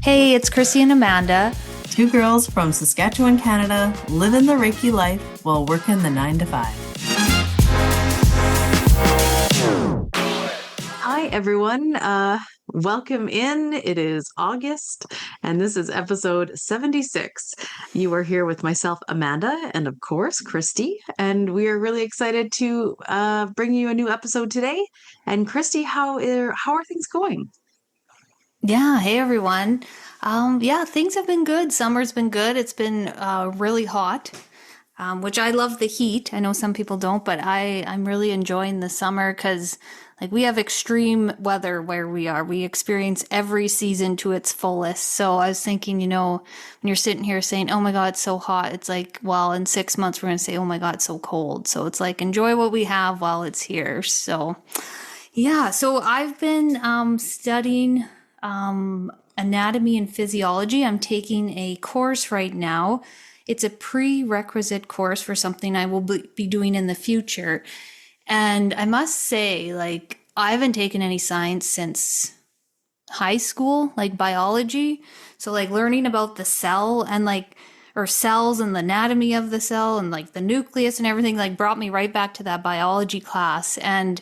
Hey, it's Christy and Amanda. Two girls from Saskatchewan, Canada, living the Reiki life while working the 9 to 5. Hi, everyone. Welcome in. It is August, and this is episode 76. You are here with myself, Amanda, and of course, Christy. And we are really excited to bring you a new episode today. And Christy, how are things going? Yeah, hey everyone. Things have been good. Summer's been good. It's been really hot, which I love the heat. I know some people don't, but I'm really enjoying the summer because we have extreme weather where we are. We experience every season to its fullest. So I was thinking, when you're sitting here saying, oh my God, it's so hot. It's like, well, in 6 months, we're going to say, oh my God, it's so cold. So it's like, enjoy what we have while it's here. So yeah, so I've been studying anatomy and physiology. I'm taking a course right now. It's a prerequisite course for something I will be doing in the future. And I must say, I haven't taken any science since high school, biology. So learning about the cell and or cells and the anatomy of the cell and the nucleus and everything brought me right back to that biology class. And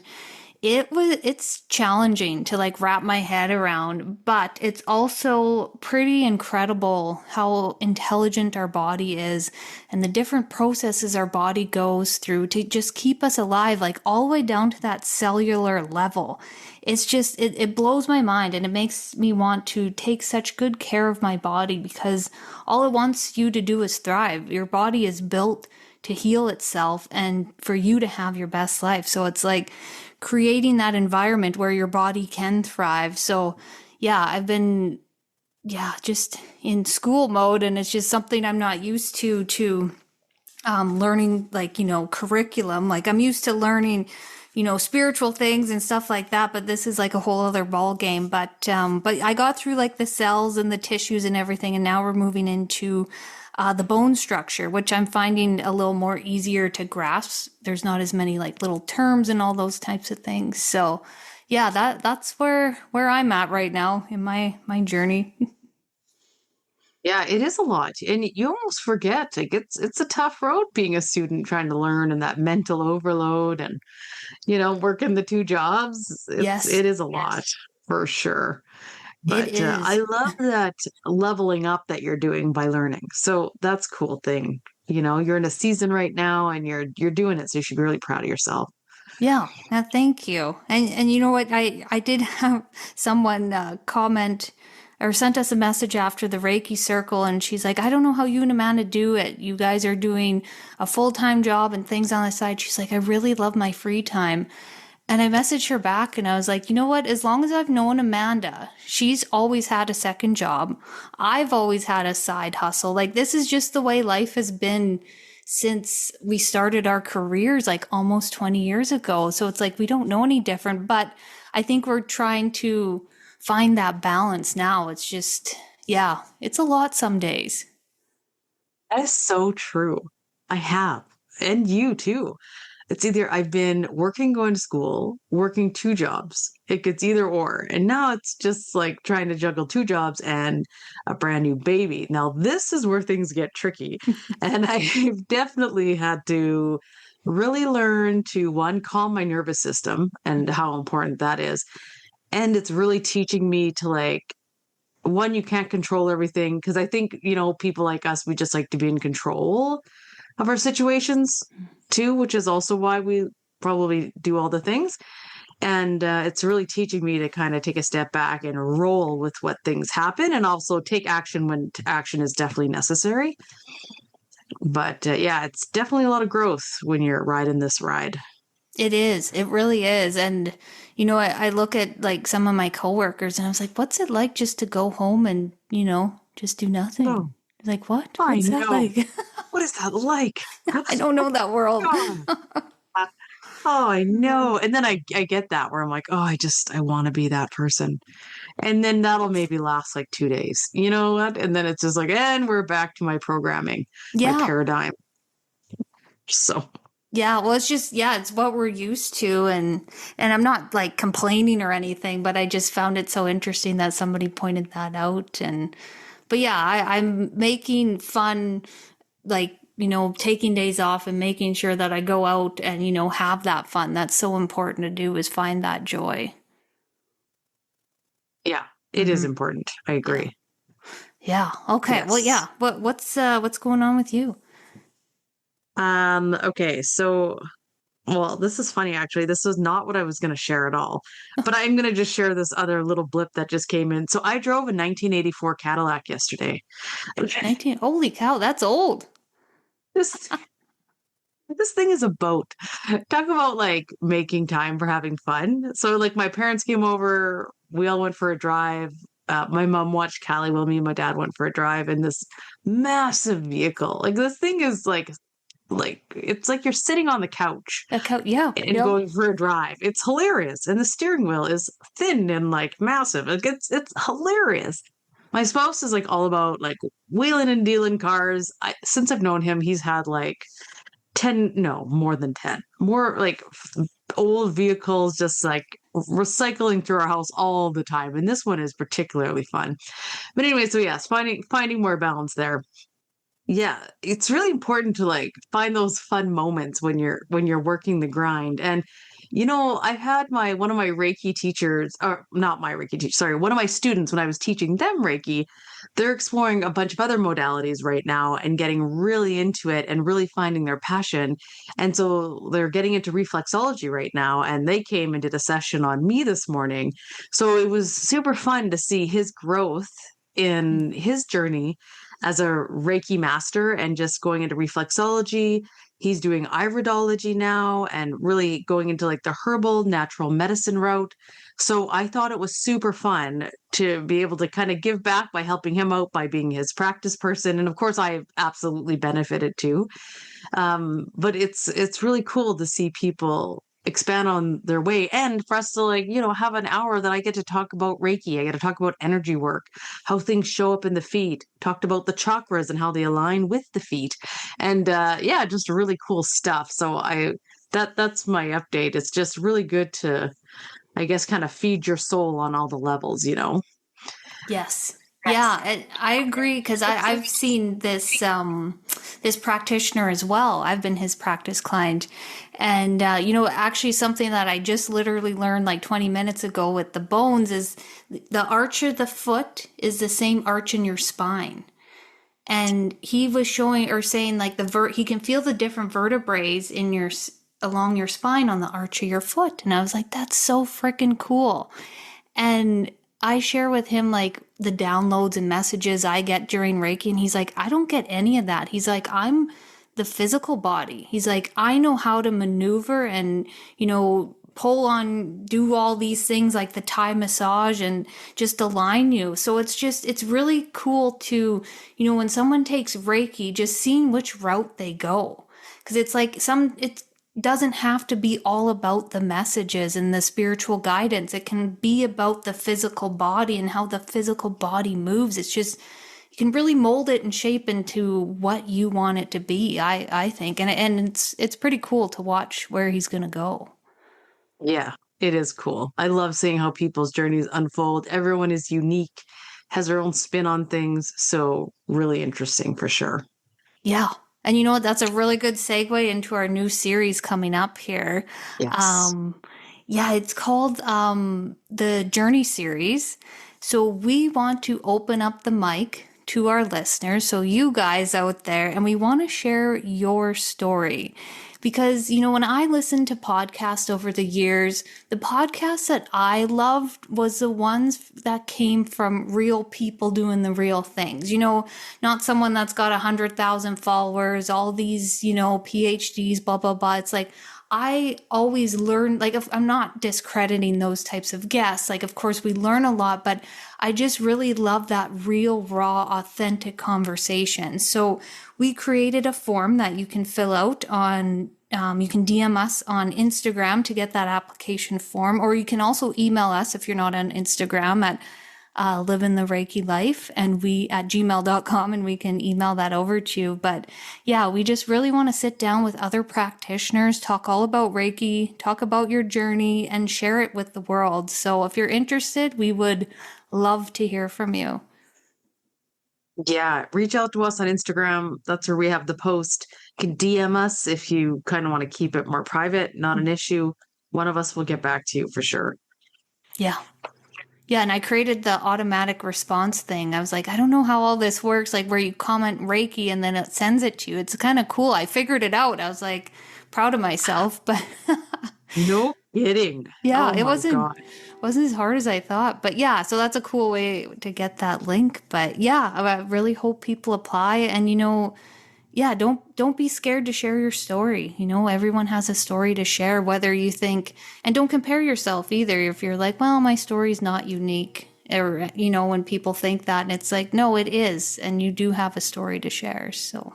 it's challenging to wrap my head around, but it's also pretty incredible how intelligent our body is and the different processes our body goes through to just keep us alive, all the way down to that cellular level. It's just, it blows my mind, and it makes me want to take such good care of my body because all it wants you to do is thrive. Your body is built to heal itself and for you to have your best life. So it's creating that environment where your body can thrive. So yeah, I've been, just in school mode, and it's just something I'm not used to learning, curriculum. I'm used to learning, spiritual things and stuff like that, but this is a whole other ball game. But I got through the cells and the tissues and everything, and now we're moving into the bone structure, which I'm finding a little more easier to grasp. There's not as many little terms and all those types of things. So yeah, that's where I'm at right now in my journey. Yeah, it is a lot. And you almost forget, it's a tough road being a student trying to learn, and that mental overload and, working the two jobs. Yes. It is a lot for sure. It But is. I love that leveling up that you're doing by learning. So that's a cool thing. You're in a season right now and you're doing it. So you should be really proud of yourself. Yeah, thank you. And you know what? I did have someone comment or sent us a message after the Reiki circle, and she's like, I don't know how you and Amanda do it. You guys are doing a full-time job and things on the side. She's like, I really love my free time. And I messaged her back and I was like, you know what? As long as I've known Amanda, she's always had a second job. I've always had a side hustle. This is just the way life has been since we started our careers almost 20 years ago. So it's we don't know any different, but I think we're trying to find that balance now. It's just, yeah, it's a lot some days. That is so true. I have. And you too. It's either I've been working, going to school, working two jobs. It gets either or. And now it's just trying to juggle two jobs and a brand new baby. Now, this is where things get tricky. And I've definitely had to really learn to, one, calm my nervous system and how important that is. And it's really teaching me to one, you can't control everything. Because I think, people like us, we just like to be in control of our situations too, which is also why we probably do all the things. And it's really teaching me to kind of take a step back and roll with what things happen, and also take action when action is definitely necessary. But yeah, it's definitely a lot of growth when you're riding this ride. It is. It really is. And, I look at some of my coworkers and I was like, what's it like just to go home and, just do nothing? Oh, What? I What's know. that like? What is that like? I don't know that world. Oh, I know. And then I get that where I'm like, oh, I want to be that person. And then that'll maybe last 2 days. You know what? And then it's just and we're back to my programming, my Yeah. paradigm. So Yeah, well, it's just, yeah, it's what we're used to. And I'm not like complaining or anything, but I just found it so interesting that somebody pointed that out. But yeah, I'm making fun, like, taking days off and making sure that I go out and, have that fun. That's so important to do, is find that joy. Yeah, it is Hmm. important. I Yeah. agree. Yeah. Okay. Well, Yes. yeah. What's going on with you? Okay, so well, this is funny actually. This was not what I was going to share at all. But I'm going to just share this other little blip that just came in. So I drove a 1984 Cadillac yesterday. 19. Holy cow, that's old. This this thing is a boat. Talk about like making time for having fun. So like my parents came over, we all went for a drive. My mom watched Callie while me and my dad went for a drive in this massive vehicle. Like this thing is like it's like you're sitting on the couch A cow. Yeah. and Yep. going for a drive. It's hilarious. And the steering wheel is thin and like massive. Like it's hilarious. My spouse is like all about like wheeling and dealing cars. Since I've known him, he's had like 10, no, more than 10. More like old vehicles just like recycling through our house all the time. And this one is particularly fun. But anyway, so yes, finding more balance there. Yeah, it's really important to like find those fun moments when you're working the grind. And I've had my one of my Reiki teachers, or not my Reiki teacher, sorry, one of my students when I was teaching them Reiki, they're exploring a bunch of other modalities right now and getting really into it and really finding their passion. And so they're getting into reflexology right now, and they came and did a session on me this morning. So it was super fun to see his growth in his journey as a Reiki master and just going into reflexology. He's doing iridology now and really going into like the herbal natural medicine route. So I thought it was super fun to be able to kind of give back by helping him out by being his practice person. And of course, I absolutely benefited too. But it's really cool to see people expand on their way and for us to like have an hour that I get to talk about Reiki. I get to talk about energy work, how things show up in the feet, talked about the chakras and how they align with the feet, and yeah, just really cool stuff. So that's my update. It's just really good to, I guess, kind of feed your soul on all the levels. Yes. Yeah, and I agree because I've seen this practitioner as well. I've been his practice client, and actually something that I just literally learned like 20 minutes ago with the bones is the arch of the foot is the same arch in your spine. And he was showing or saying like he can feel the different vertebrae in along your spine on the arch of your foot, and I was like, that's so freaking cool. And I share with him like the downloads and messages I get during Reiki. And he's like, I don't get any of that. He's like, I'm the physical body. He's like, I know how to maneuver and, pull on, do all these things like the Thai massage and just align you. So it's really cool to, when someone takes Reiki, just seeing which route they go. Cause it's like it doesn't have to be all about the messages and the spiritual guidance. It can be about the physical body and how the physical body moves. It's just, you can really mold it and shape into what you want it to be, I think. And it's pretty cool to watch where he's going to go. Yeah, it is cool. I love seeing how people's journeys unfold. Everyone is unique, has their own spin on things. So, really interesting for sure. Yeah. And you know what? That's a really good segue into our new series coming up here. Yes. Um, yeah, it's called the Journey Series. So we want to open up the mic to our listeners, so you guys out there, and we want to share your story. Because, when I listened to podcasts over the years, the podcasts that I loved was the ones that came from real people doing the real things. Not someone that's got 100,000 followers, all these, PhDs, blah, blah, blah. It's like, I always learn, like, if I'm not discrediting those types of guests, like, of course we learn a lot, but I just really love that real, raw, authentic conversation. So we created a form that you can fill out on, you can DM us on Instagram to get that application form, or you can also email us if you're not on Instagram at Living the Reiki Life, and we at gmail.com, and we can email that over to you. But yeah, we just really want to sit down with other practitioners, talk all about Reiki, talk about your journey, and share it with the world. So if you're interested, we would love to hear from you. Yeah, reach out to us on Instagram. That's where we have the post. You can DM us if you kind of want to keep it more private, not an issue. One of us will get back to you for sure. Yeah. Yeah, and I created the automatic response thing. I was like, I don't know how all this works, like where you comment Reiki and then it sends it to you. It's kind of cool. I figured it out. I was like proud of myself, but No kidding. yeah, Oh it my God. wasn't as hard as I thought. But yeah, so that's a cool way to get that link. But yeah, I really hope people apply, and yeah, don't be scared to share your story. Everyone has a story to share, whether you think, and don't compare yourself either. If you're like, well, my story's not unique, or when people think that, and it's like, no, it is, and you do have a story to share. So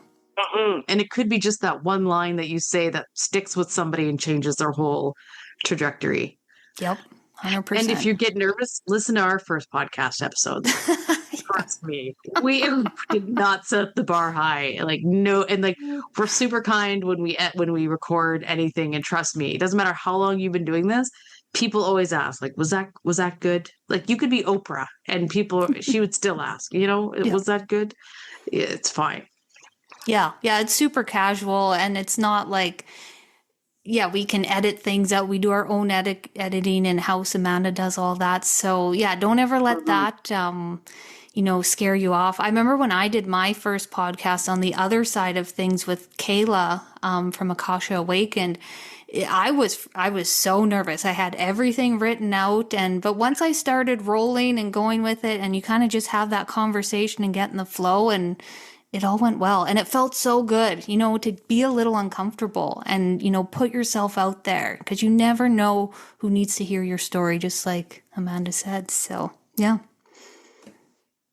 And it could be just that one line that you say that sticks with somebody and changes their whole trajectory. yep, And if 100%. you get nervous, listen to our first podcast episodes. Trust me, we did not set the bar high. Like no, and like we're super kind when we record anything. And trust me, it doesn't matter how long you've been doing this. People always ask, like, was that good? Like you could be Oprah, and she would still ask, Yeah. was that good? Yeah, it's fine. Yeah, yeah, it's super casual, and it's not like, yeah, we can edit things out. We do our own editing in house. Amanda does all that. So yeah, don't ever let that scare you off. I remember when I did my first podcast on the other side of things with Kayla from Akasha Awakened. I was so nervous. I had everything written out, but once I started rolling and going with it, and you kind of just have that conversation and get in the flow, and it all went well, and it felt so good, to be a little uncomfortable and, put yourself out there, because you never know who needs to hear your story, just like Amanda said. So, yeah.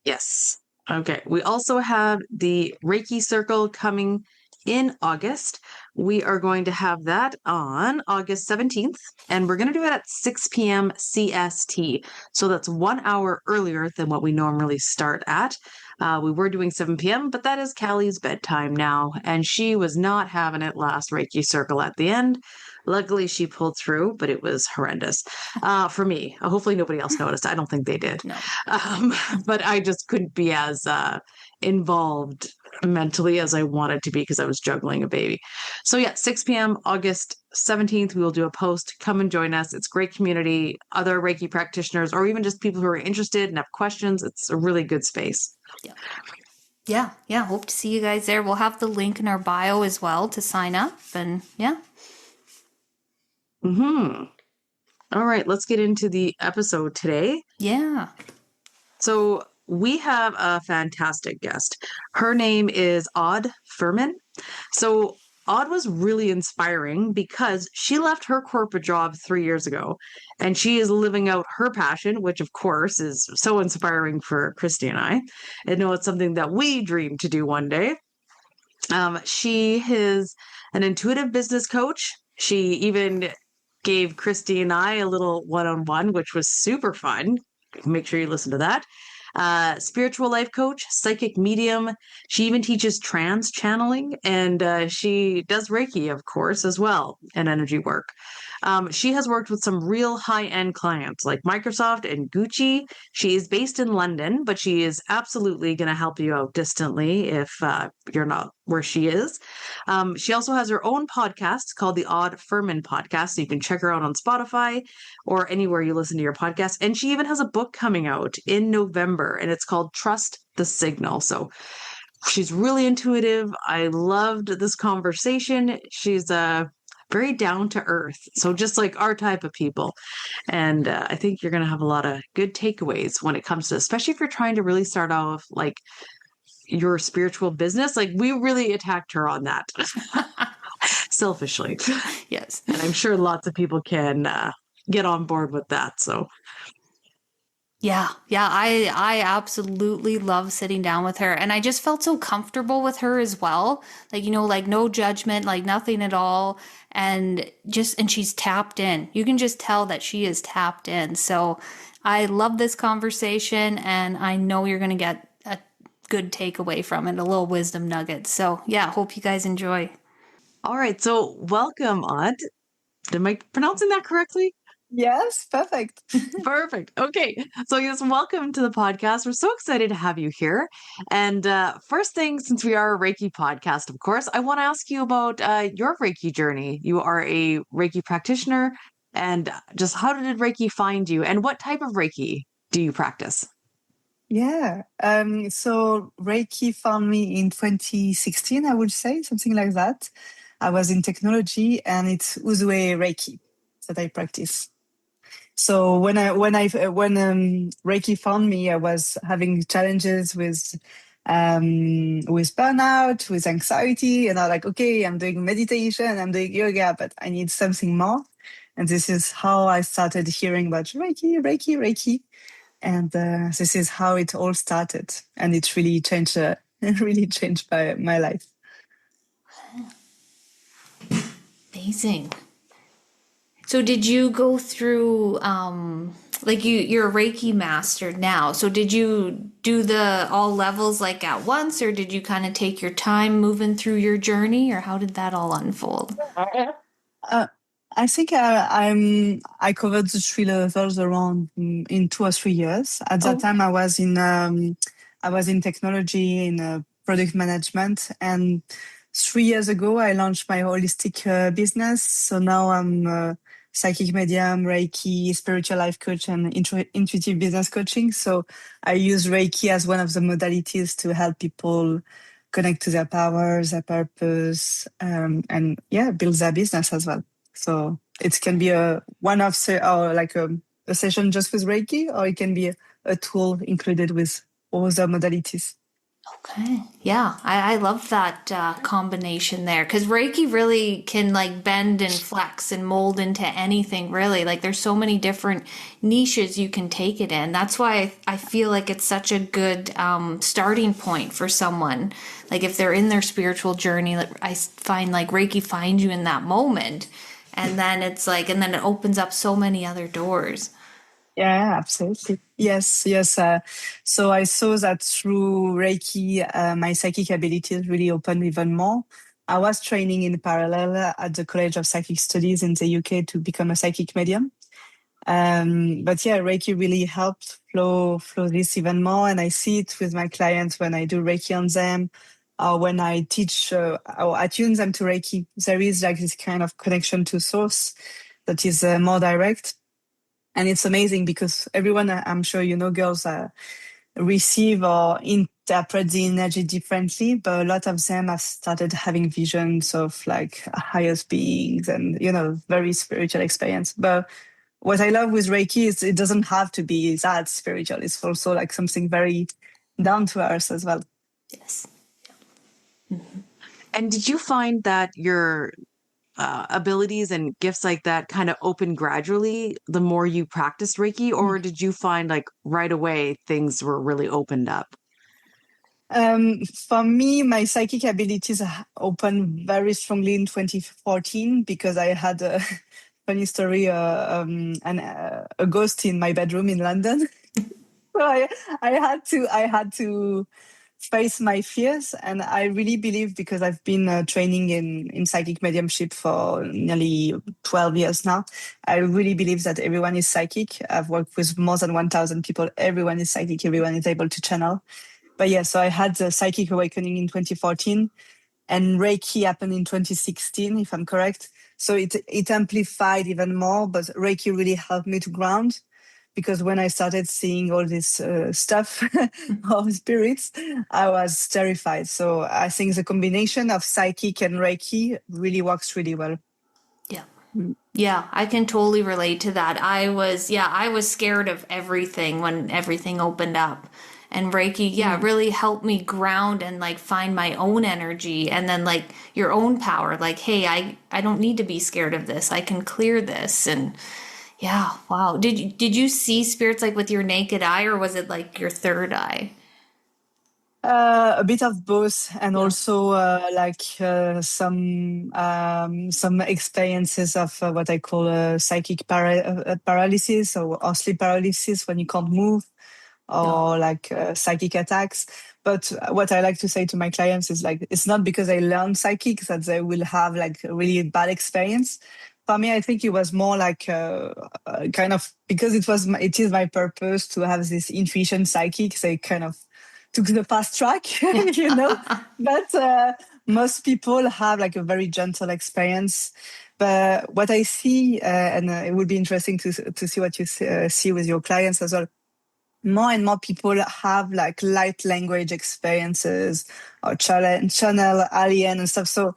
Yes. Okay. We also have the Reiki Circle coming in August. We are going to have that on August 17th, and we're going to do it at 6 p.m. CST. So that's 1 hour earlier than what we normally start at. We were doing 7 p.m., but that is Callie's bedtime now, and she was not having it last Reiki Circle at the end. Luckily, she pulled through, but it was horrendous for me. Hopefully, nobody else noticed. I don't think they did. No. But I just couldn't be as involved mentally as I wanted to be because I was juggling a baby. So yeah, 6 p.m. August 17th, we will do a post. Come and join us. It's great community, other Reiki practitioners, or even just people who are interested and have questions. It's a really good space. Yeah. Yeah. Hope to see you guys there. We'll have the link in our bio as well to sign up, and yeah. All right, let's get into the episode today. Yeah. So we have a fantastic guest. Her name is Aude Firmin. So Aude was really inspiring because she left her corporate job 3 years ago, and she is living out her passion, which of course is so inspiring for Christy and I. I know it's something that we dream to do one day. She is an intuitive business coach. She even gave Christy and I a little one-on-one, which was super fun. Make sure you listen to that. Spiritual life coach, psychic medium. She even teaches trance channeling, and she does Reiki, of course, as well, and energy work. She has worked with some real high-end clients like Microsoft and Gucci. She is based in London, but she is absolutely going to help you out distantly if you're not where she is. She also has her own podcast called the Aude Firmin podcast, so you can check her out on Spotify or anywhere you listen to your podcast. And she even has a book coming out in November, and it's called Trust the Signal. So she's really intuitive. I loved this conversation. She's very down to earth. So just like our type of people. And I think you're going to have a lot of good takeaways when it comes to, especially if you're trying to really start off like your spiritual business. Like we really attacked her on that selfishly. Yes. And I'm sure lots of people can get on board with that. So Yeah, I absolutely love sitting down with her, and I just felt so comfortable with her as well. Like, like no judgment, like nothing at all, and she's tapped in. You can just tell that she is tapped in. So, I love this conversation, and I know you're going to get a good takeaway from it, a little wisdom nugget. So, yeah, hope you guys enjoy. All right, so welcome, Aude. Am I pronouncing that correctly? Yes, perfect. Perfect. Okay. So, yes, welcome to the podcast. We're so excited to have you here. And first thing, since we are a Reiki podcast, of course, I want to ask you about your Reiki journey. You are a Reiki practitioner. And just how did Reiki find you? And what type of Reiki do you practice? Yeah. So Reiki found me in 2016, I would say, something like that. I was in technology and it's Uzue Reiki that I practice. So when Reiki found me, I was having challenges with burnout, with anxiety, and I was like, okay, I'm doing meditation, I'm doing yoga, but I need something more. And this is how I started hearing about Reiki. And this is how it all started, and it really changed, really changed my life. Amazing. So did you go through like you're a Reiki master now. So did you do the all levels like at once, or did you kind of take your time moving through your journey, or how did that all unfold? Uh, I think I covered the three levels around in 2 or 3 years. At that Oh, time, I was in technology in product management, and 3 years ago I launched my holistic business. So now I'm psychic medium, Reiki, spiritual life coach, and intuitive business coaching. So I use Reiki as one of the modalities to help people connect to their powers, their purpose, and yeah, build their business as well. So it can be a one-off or like a session just with Reiki, or it can be a tool included with other modalities. okay. Yeah, I love that combination there because Reiki really can like bend and flex and mold into anything, really. Like there's so many different niches you can take it in. That's why I feel like it's such a good starting point for someone. Like if they're in their spiritual journey, like I find like Reiki finds you in that moment. And then it's like, and then it opens up so many other doors. Yeah, absolutely. Yes, yes. So I saw that through Reiki, my psychic abilities really opened even more. I was training in parallel at the College of Psychic Studies in the UK to become a psychic medium. But yeah, Reiki really helped flow this even more, and I see it with my clients when I do Reiki on them, or when I teach or attune them to Reiki. There is like this kind of connection to source that is more direct, and it's amazing because everyone, I'm sure you know, girls receive or interpret the energy differently, but a lot of them have started having visions of like highest beings and very spiritual experience. But what I love with Reiki is it doesn't have to be that spiritual. It's also like something very down to earth as well. Yes. And did you find that your abilities and gifts like that kind of open gradually the more you practiced Reiki, or did you find like right away things were really opened up? For me, my psychic abilities opened very strongly in 2014 because I had a funny story, a ghost in my bedroom in London. So I had to face my fears, and I really believe, because I've been training in psychic mediumship for nearly 12 years now. I really believe that everyone is psychic. I've worked with more than 1,000 people. Everyone is psychic. Everyone is able to channel. But yeah, so I had the psychic awakening in 2014, and Reiki happened in 2016, if I'm correct. So it amplified even more, but Reiki really helped me to ground, because when I started seeing all this stuff of spirits, I was terrified. So I think the combination of psychic and Reiki really works really well. Yeah. Yeah, I can totally relate to that. I was scared of everything when everything opened up. And Reiki, yeah, really helped me ground and like find my own energy and then like your own power. Like, hey, I don't need to be scared of this. I can clear this. And Yeah. Wow. Did you see spirits like with your naked eye, or was it like your third eye? A bit of both, and Yeah. also some experiences of what I call psychic paralysis or sleep paralysis when you can't move, Yeah. or like psychic attacks. But what I like to say to my clients is like, it's not because I learned psychic that they will have like a really bad experience. For me, I think it was more like kind of because it is my purpose to have this intuition psychic. They kind of took the fast track, you know. But most people have like a very gentle experience. But what I see, and it would be interesting to see what you see with your clients as well, more and more people have like light language experiences or channel alien and stuff. So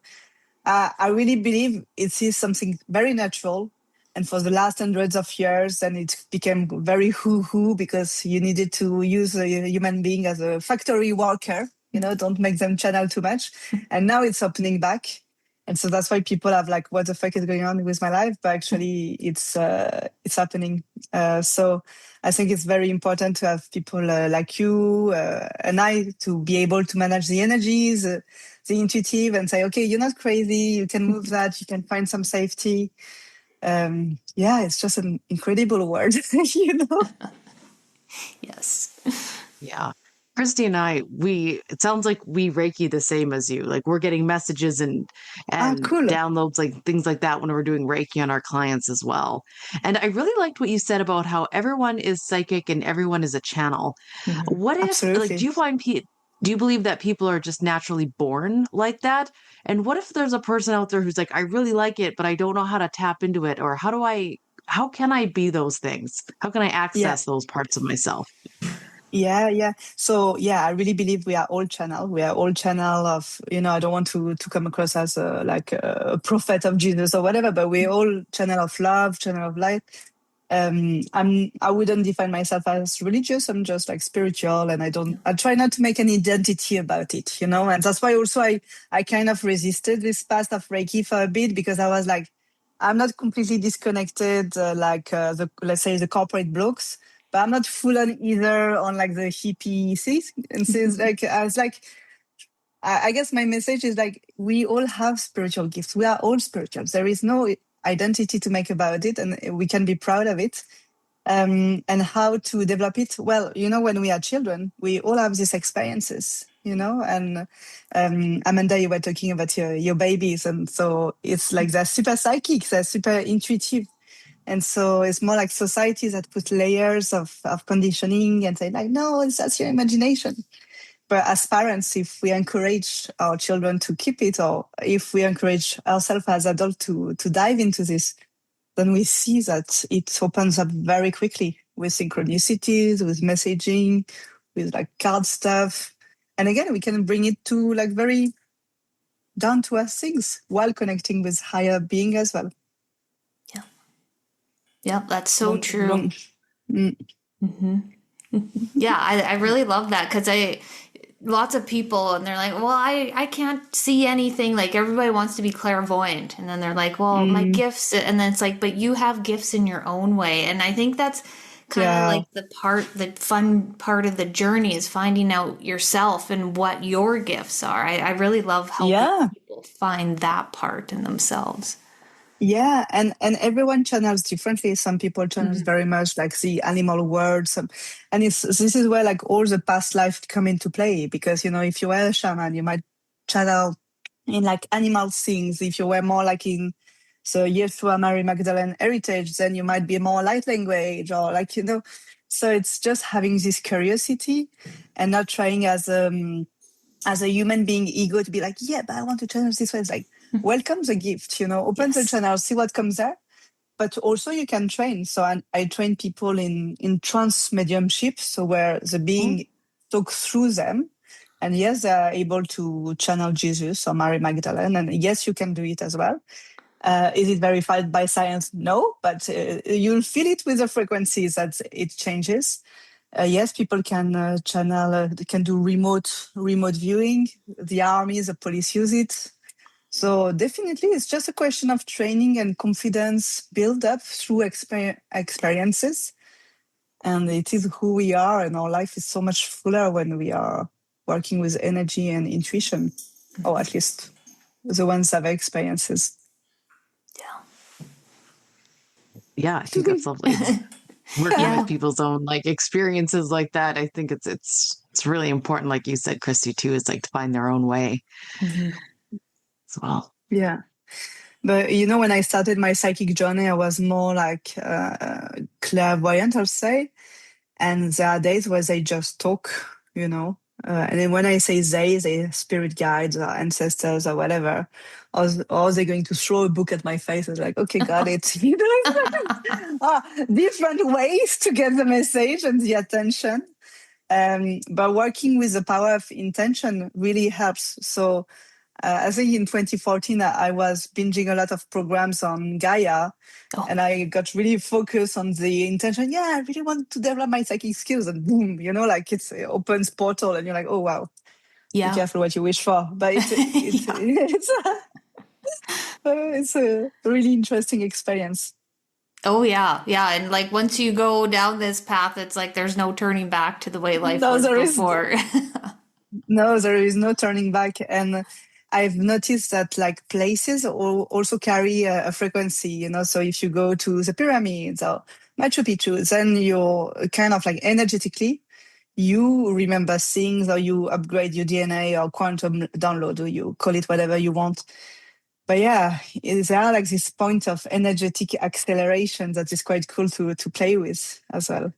I really believe it is something very natural. And for the last hundreds of years, then it became very hoo-hoo because you needed to use a human being as a factory worker, don't make them channel too much. And now it's opening back. And so that's why people have like, what the fuck is going on with my life? But actually it's happening. So I think it's very important to have people like you and I to be able to manage the energies, the intuitive, and say, okay, you're not crazy. You can move that. You can find some safety. Yeah, it's just an incredible word, you know? Yes. Yeah. Christy and I, it sounds like we Reiki the same as you. Like we're getting messages and Ah, and cool. downloads, like things like that when we're doing Reiki on our clients as well. And I really liked what you said about how everyone is psychic and everyone is a channel. Mhm. What if, like, Absolutely. do you believe that people are just naturally born like that? And what if there's a person out there who's like, I really like it, but I don't know how to tap into it, or how can I be those things? How can I Yeah. access those parts of myself? Yeah, yeah. So yeah, I really believe we are all channel. We are all channel of, I don't want to come across as like a prophet of Jesus or whatever, but we're all channel of love, channel of light. I wouldn't define myself as religious. I'm just like spiritual, and I try not to make an identity about it, and that's why also I kind of resisted this path of Reiki for a bit, because I was like, I'm not completely disconnected, let's say the corporate blocks, but I'm not full on either on like the hippie things. And so it's like, I was like, I guess my message is like, we all have spiritual gifts. We are all spiritual. There is no identity to make about it, and we can be proud of it. And how to develop it? Well, when we are children, we all have these experiences, and Amanda, you were talking about your babies. And so it's like they're super psychic, they're super intuitive. And so it's more like societies that put layers of conditioning and say like, no, that's your imagination. But as parents, if we encourage our children to keep it, or if we encourage ourselves as adults to dive into this, then we see that it opens up very quickly with synchronicities, with messaging, with like card stuff. And again, we can bring it to like very down to earth things while connecting with higher being as well. Yeah. Yep. That's so Long, true. long. Mm. Yeah, I really love that because lots of people and they're like, well, I can't see anything. Like everybody wants to be clairvoyant. And then they're like, well, my Mm. gifts. And then it's like, but you have gifts in your own way. And I think that's kind of Yeah. like the fun part of the journey is finding out yourself and what your gifts are. I really love helping Yeah. people find that part in themselves. Yeah, and everyone channels differently. Some people channels Mhm. very much like the animal world. And this is where like all the past life come into play, because if you were a shaman, you might channel in like animal things. If you were more like in so Yeshua Mary Magdalene heritage, then you might be more light language, or like So it's just having this curiosity and not trying as a human being ego to be like, yeah, but I want to channel this way. It's like, welcome the gift, open the Yes. channel, see what comes there. But also you can train. So I train people in transmediumship, so where the being talk through them. And yes, they are able to channel Jesus or Mary Magdalene. And yes, you can do it as well. Is it verified by science? No, but you'll feel it with the frequencies that it changes. Yes, people can channel, can do remote viewing. The army, the police use it. So definitely, it's just a question of training and confidence build up through experiences. And it is who we are, and our life is so much fuller when we are working with energy and intuition, or at least the ones that have experiences. Yeah, I think that's lovely. Working Yeah. with people's own like experiences like that. I think it's really important, like you said, Christy, too, is like to find their own way Mhm. as well. Yeah. But when I started my psychic journey, I was more like clairvoyant, I'll say. And there are days where they just talk, and then when I say they spirit guides or ancestors or whatever, or they're going to throw a book at my face. I was like, okay, got it. Different ways to get the message and the attention. But working with the power of intention really helps. So I think in 2014, I was binging a lot of programs on Gaia, Oh, and I got really focused on the intention. Yeah, I really want to develop my psychic skills, and boom, like it opens portal, and you're like, oh wow, be yeah. careful what you wish for. But it's Yeah. it's a really interesting experience. Oh yeah, yeah, and like once you go down this path, it's like there's no turning back to the way life No, was there is before. No, there is no turning back. And I've noticed that like places also carry a frequency, So if you go to the pyramids or Machu Picchu, then you're kind of like energetically, you remember things or you upgrade your DNA or quantum download, or you call it whatever you want. But yeah, there are like this point of energetic acceleration that is quite cool to play with as well.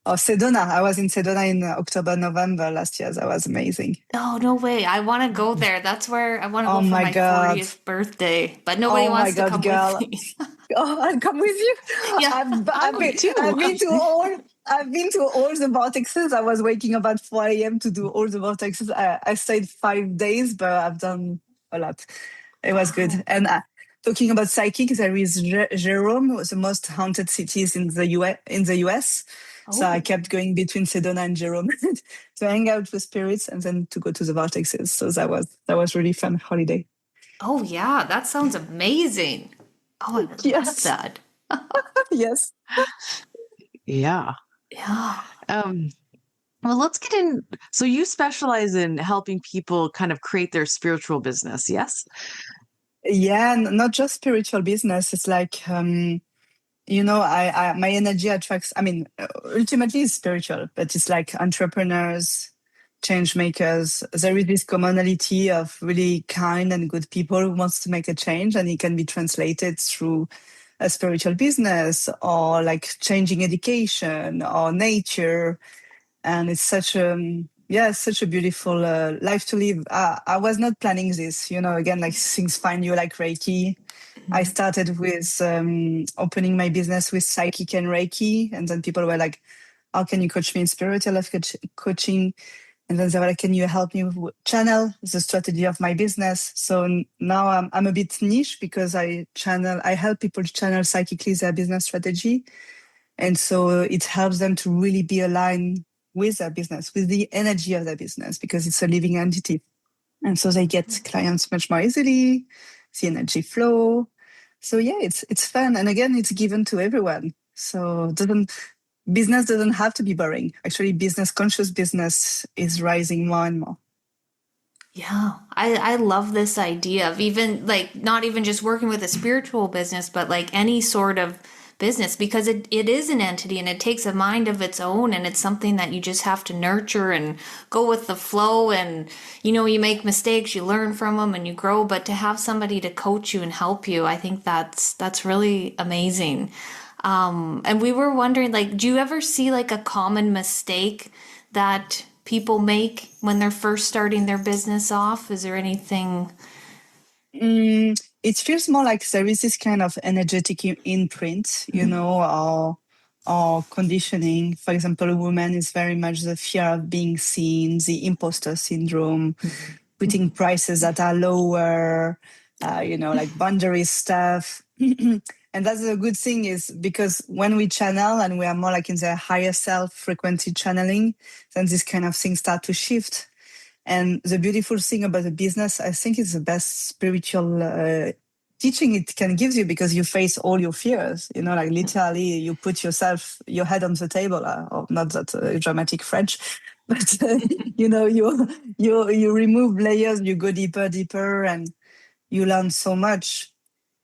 Or Sedona. I was in Sedona in October, November last year. That was amazing. Oh, no way. I want to go there. That's where I want to Oh go for my my God. 40th birthday, but nobody Oh my wants to God, come with girl. me. Oh, I'll come with you. Yeah. I would too. I've been to all the vortexes. I was waking up at 4 a.m. to do all the vortexes. I stayed 5 days, but I've done a lot. It was good. Wow. And talking about psychic, there is Jerome, the most haunted cities in the US. So I Oh. kept going between Sedona and Jerome to hang out with spirits and then to go to the vortexes. So that was really fun holiday. Oh, yeah. That sounds amazing. Oh, I would love Yes. that. Yes. Yeah. Yeah. Um, well, let's get in. So you specialize in helping people kind of create their spiritual business, yes? Yeah, not just spiritual business. It's like I my energy attracts. I mean, ultimately it's spiritual, but it's like entrepreneurs, change makers. There is this commonality of really kind and good people who wants to make a change, and it can be translated through a spiritual business or like changing education or nature. And it's such a beautiful life to live. I was not planning this, again, like things find you like Reiki. I Mhm. started with opening my business with psychic and Reiki, and then people were like, how can you coach me in spiritual life coaching? And then they were like, can you help me channel the strategy of my business? So now I'm a bit niche because I help people channel psychically their business strategy. And so it helps them to really be aligned with their business, with the energy of their business, because it's a living entity. And so they get clients much more easily, the energy flow. So yeah, it's fun. And again, it's given to everyone. So business doesn't have to be boring. Actually, conscious business is rising more and more. Yeah, I love this idea of even like not even just working with a spiritual business, but like any sort of business because it is an entity and it takes a mind of its own and it's something that you just have to nurture and go with the flow and you make mistakes, you learn from them and you grow, but to have somebody to coach you and help you, I think that's really amazing. And we were wondering, like, do you ever see like a common mistake that people make when they're first starting their business off? Is there anything? It feels more like there is this kind of energetic imprint, or conditioning. For example, a woman is very much the fear of being seen, the imposter syndrome, putting prices that are lower, like boundary stuff. And that's a good thing is because when we channel and we are more like in the higher self frequency channeling, then this kind of things start to shift. And the beautiful thing about the business, I think, is the best spiritual teaching it can give you, because you face all your fears. Like literally, you put your head on the table, or not that dramatic French, but you remove layers, you go deeper, and you learn so much.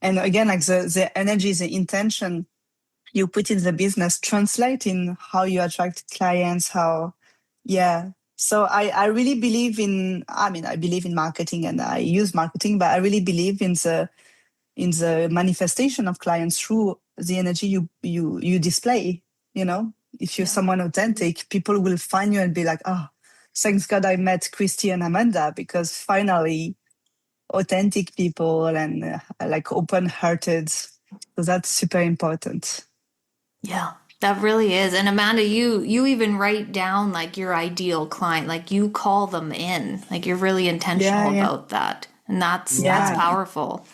And again, like the energy, the intention you put in the business translate in how you attract clients, yeah. So I really believe I believe in marketing and I use marketing, but I really believe in the manifestation of clients through the energy you display. If you're someone authentic, people will find you and be like, oh, thanks God I met Christy and Amanda, because finally authentic people and like open-hearted. So that's super important. Yeah, that really is. And Amanda, you even write down like your ideal client, like you call them in, like you're really Yeah, intentional yeah, about that. And that's yeah, powerful.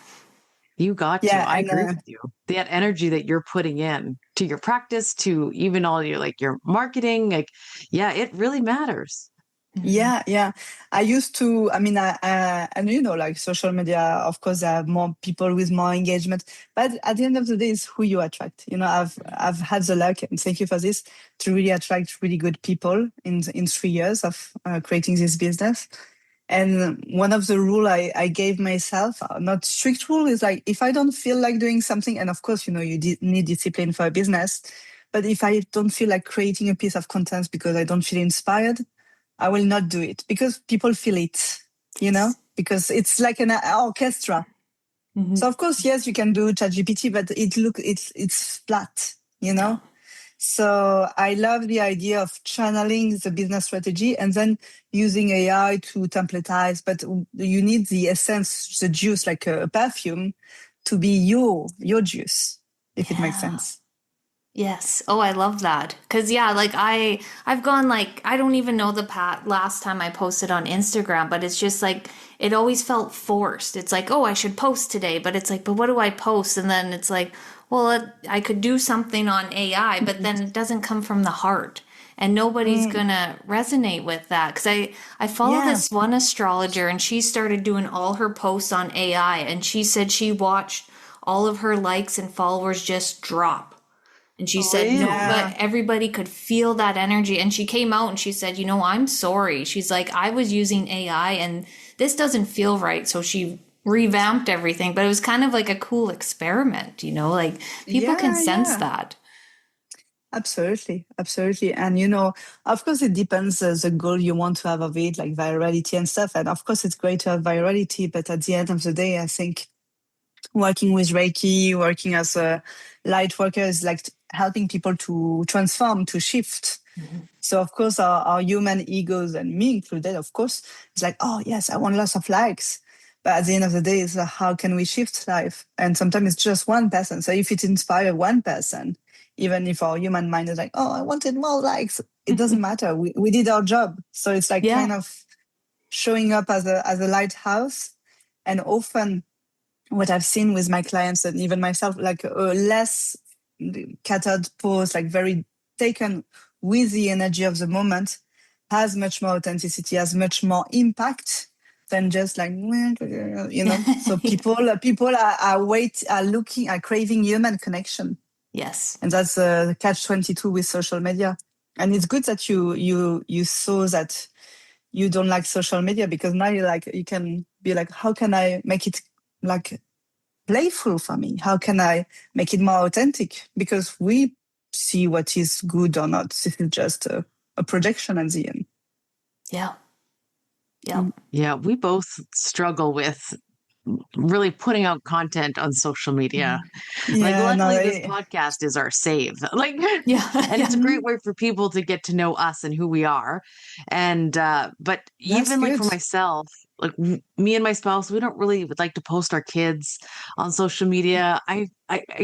You got to. yeah. I And agree with you. That energy that you're putting in to your practice, to even all your marketing, like, yeah, it really matters. Mhm. yeah, yeah. I used to, and like social media, of course, there are more people with more engagement. But at the end of the day, it's who you attract. I've had the luck, and thank you for this, to really attract really good people in 3 years of creating this business. And one of the rule I gave myself, not strict rule, is like, if I don't feel like doing something, and of course, need discipline for a business, but if I don't feel like creating a piece of content because I don't feel inspired, I will not do it, because people feel it, Yes. because it's like an orchestra. Hmm. So of course, yes, you can do ChatGPT, but it's flat, Yeah. So I love the idea of channeling the business strategy and then using AI to templatize, but you need the essence, the juice, like a perfume, to be your juice, if it makes Yeah. sense. Yes. Oh, I love that. 'Cause yeah, like I've gone like I don't even know the last time I posted on Instagram, but it's just like it always felt forced. It's like, "Oh, I should post today." But it's like, "But what do I post?" And then it's like, "Well, I could do something on AI, but then it doesn't come from the heart." And nobody's Mm, gonna resonate with that. 'Cause I follow yeah, this one astrologer and she started doing all her posts on AI and she said she watched all of her likes and followers just drop. And she said, no, Really? but yeah, everybody could feel that energy. And she came out and she said, I'm sorry. She's like, I was using AI and this doesn't feel right. So she revamped everything, but it was kind of like a cool experiment, like people can yeah, sense yeah. that. Absolutely, absolutely. And of course, it depends the goal you want to have of it, like virality and stuff. And of course, it's great to have virality, but at the end of the day, I think working with Reiki, working as a light worker is like helping people to transform, to shift. Mhm. So of course, our human egos, and me included, of course, it's like, oh yes, I want lots of likes. But at the end of the day, it's how can we shift life? And sometimes it's just one person. So if it inspires one person, even if our human mind is like, oh, I wanted more likes, it doesn't matter. We did our job. So it's like Yeah. kind of showing up as a lighthouse. And often what I've seen with my clients and even myself, like less catered pose, like very taken with the energy of the moment, has much more authenticity, has much more impact than just like, So people are looking, are craving human connection, Yes. and that's the catch-22 with social media. And it's good that you saw that you don't like social media, because now you can be like, how can I make it like playful for me? How can I make it more authentic? Because we see what is good or not. This is just a projection at the end. Yeah. Yeah. Mm. Yeah, we both struggle with really putting out content on social media. Like, Yeah, no, luckily, this podcast is our save. Like, Yeah. and Yeah. it's a great mhm, way for people to get to know us and who we are. And, but that's even like for good. myself, like me and my spouse, we don't really would like to post our kids on social media. I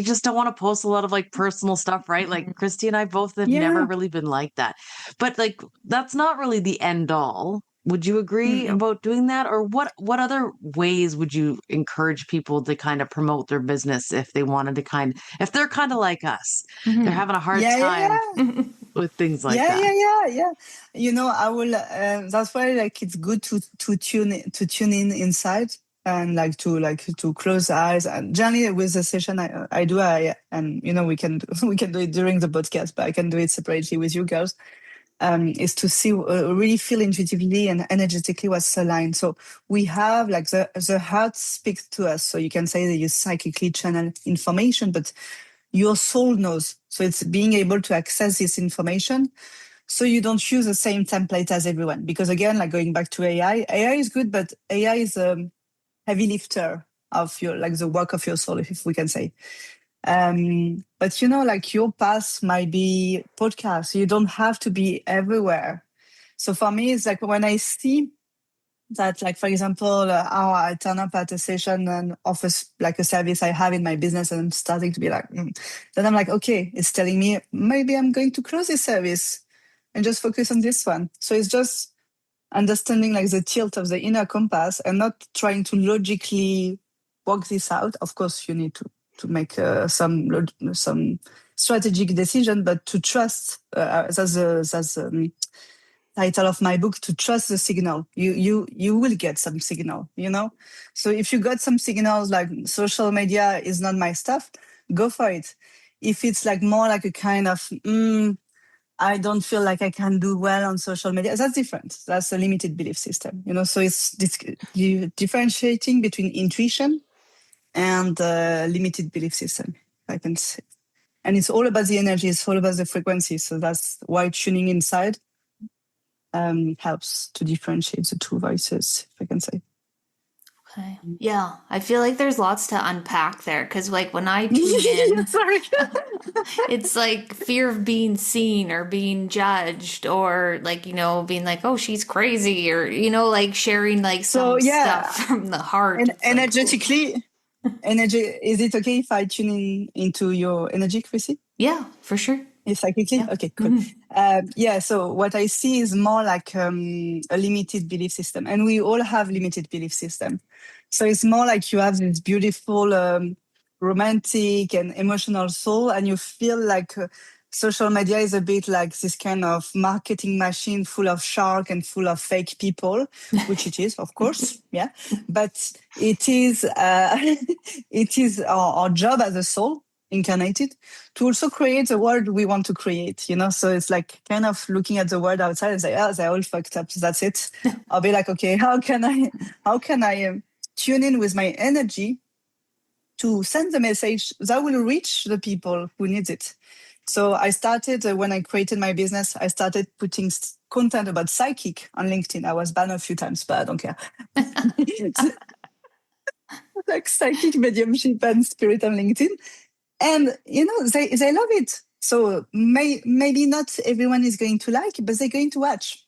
just don't want to post a lot of like personal stuff, right? Like Christy and I both have never Yeah, really been like that. But like, that's not really the end all. Would you agree Mm. about doing that? Or what other ways would you encourage people to kind of promote their business if they wanted to if they're kind of like us, they're Hmm. having a hard Yeah, yeah, time yeah. with things like Yeah, that? yeah, yeah, yeah. I will. That's why, like, it's good to tune in inside and to close the eyes. And generally, with the session I do, and we can we can do it during the podcast, but I can do it separately with you girls. Is to see really feel intuitively and energetically what's aligned. So we have like the heart speaks to us. So you can say that you psychically channel information, but your soul knows. So it's being able to access this information so you don't use the same template as everyone. Because again, like going back to AI is good, but AI is a heavy lifter of your, like the work of your soul, if we can say. But like your path might be podcast. You don't have to be everywhere. So for me, it's like when I see that, like, for example, how I turn up at a session and offer like a service I have in my business, and I'm starting to be like, then I'm like, okay, it's telling me maybe I'm going to close this service and just focus on this one. So it's just understanding like the tilt of the inner compass and not trying to logically work this out. Of course, you need to make some strategic decision, but to trust. That's title of my book, to trust the signal. You will get some signal. So if you got some signals like social media is not my stuff, go for it. If it's like more like a kind of I don't feel like I can do well on social media, that's different. That's a limited belief system. So it's differentiating between intuition and limited belief system, if I can say. And it's all about the energy, it's all about the frequency. So that's why tuning inside helps to differentiate the two voices, if I can say. Okay. Yeah, I feel like there's lots to unpack there because, like, when I tune in, Sorry. it's like fear of being seen or being judged, or like, being like, oh, she's crazy, or, like sharing like So some stuff yeah, from the heart. and It's like, ooh. energetically, is it okay if I tune into your energy, Chrissy? Yeah, for sure. Psychically? Yeah. Okay, cool. Hmm. Yeah, so what I see is more like a limited belief system. And we all have limited belief system. So it's more like you have this beautiful romantic and emotional soul, and you feel like social media is a bit like this kind of marketing machine full of shark and full of fake people, which it is, of course. Yeah. But it is, it is our job as a soul incarnated to also create the world we want to create, So it's like kind of looking at the world outside and say, oh, they're all fucked up. So that's it. I'll be like, okay, how can I tune in with my energy to send the message that will reach the people who need it? So I started, when I created my business, I started putting content about psychic on LinkedIn. I was banned a few times, but I don't care. Like psychic mediumship and spirit on LinkedIn. And they love it. So maybe not everyone is going to like it, but they're going to watch.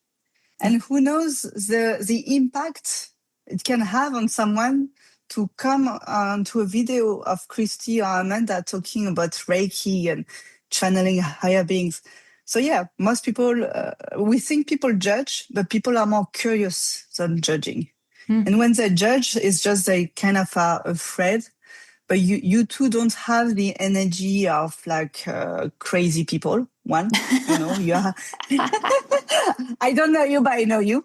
And who knows the impact it can have on someone to come to a video of Christy or Amanda talking about Reiki and channeling higher beings. So yeah, most people, we think people judge, but people are more curious than judging. And when they judge, it's just they kind of are afraid. But you two don't have the energy of like crazy people. One, you are. I don't know you, but I know you.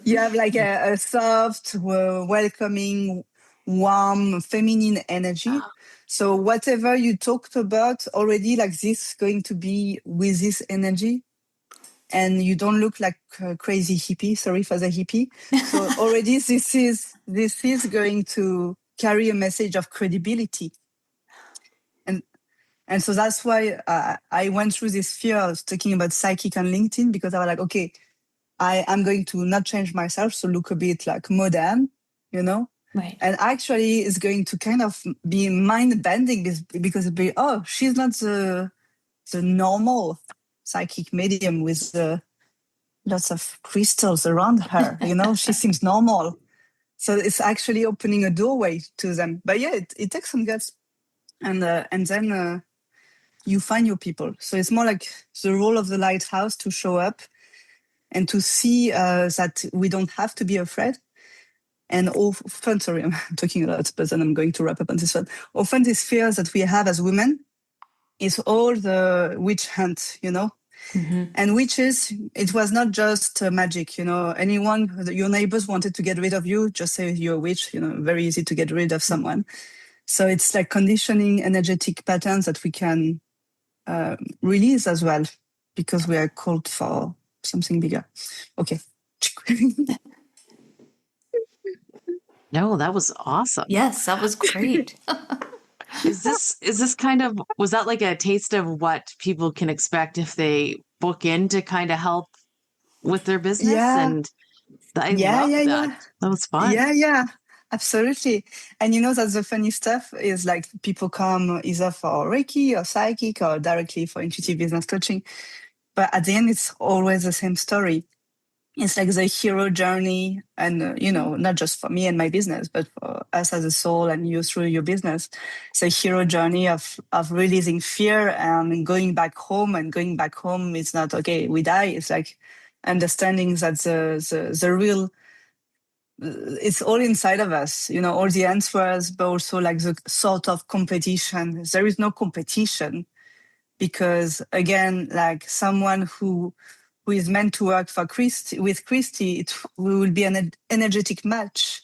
You have like a soft, welcoming, warm, feminine energy. So whatever you talked about already, like this, going to be with this energy. And you don't look like a crazy hippie. Sorry for the hippie. So already this is going to carry a message of credibility. And so that's why I went through this fear of talking about psychic on LinkedIn, because I was like, okay, I'm going to not change myself, so look a bit like modern, Right. And actually it's going to kind of be mind bending because it'll be, oh, she's not the normal psychic medium with lots of crystals around her, she seems normal. So it's actually opening a doorway to them. But yeah, it takes some guts. And then you find your people. So it's more like the role of the lighthouse to show up and to see that we don't have to be afraid. And often, sorry, I'm talking a lot, but then I'm going to wrap up on this one. Often these fears that we have as women is all the witch hunt, And witches, it was not just magic, anyone, your neighbors wanted to get rid of you, just say you're a witch, very easy to get rid of someone. So it's like conditioning energetic patterns that we can release as well, because we are called for something bigger. Okay. No, that was awesome. Yes, that was great. Is this kind of, was that like a taste of what people can expect if they book in to kind of help with their business? Yeah. And I Yeah, love yeah, that. yeah. That was fun. Yeah, absolutely. And that's the funny stuff is like people come either for Reiki or psychic or directly for intuitive business coaching. But at the end, it's always the same story. It's like the hero journey. And, not just for me and my business, but for us as a soul and you through your business. It's a hero journey of releasing fear and going back home. And going back home, it's not, okay, we die. It's like understanding that the real, it's all inside of us, all the answers, but also like the sort of competition. There is no competition because again, like someone who is meant to work for with Christy, we will be an energetic match.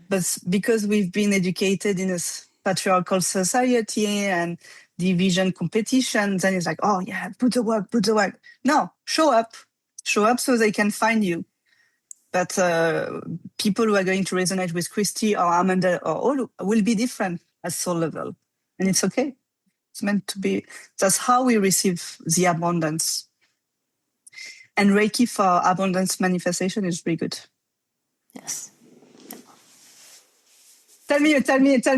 But because we've been educated in a patriarchal society and division competition, then it's like, oh yeah, put the work. No, show up so they can find you. But people who are going to resonate with Christy or Amanda or all will be different at soul level. And it's okay. It's meant to be. That's how we receive the abundance. And Reiki for abundance manifestation is really good. Yes. Tell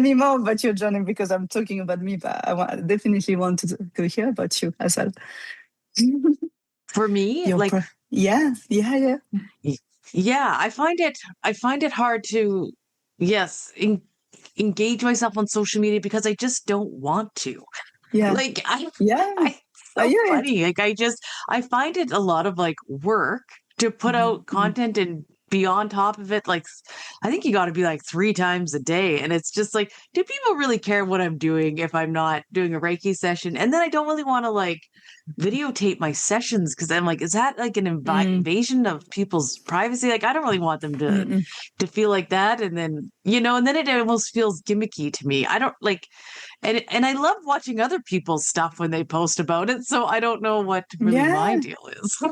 me more about your journey, because I'm talking about me, but I definitely want to hear about you as well. For me, yeah. Yeah, I find it hard to, yes, engage myself on social media because I just don't want to. Yeah. Like Yeah. so funny. Like I find it a lot of like work to put out content and be on top of it. Like I think you got to be like 3 times a day, and it's just like, do people really care what I'm doing if I'm not doing a Reiki session? And then I don't really want to like videotape my sessions because I'm like, is that like an invasion of people's privacy? Like I don't really want them to feel like that. And then and then it almost feels gimmicky to me. I don't like. And I love watching other people's stuff when they post about it. So I don't know what really my deal is.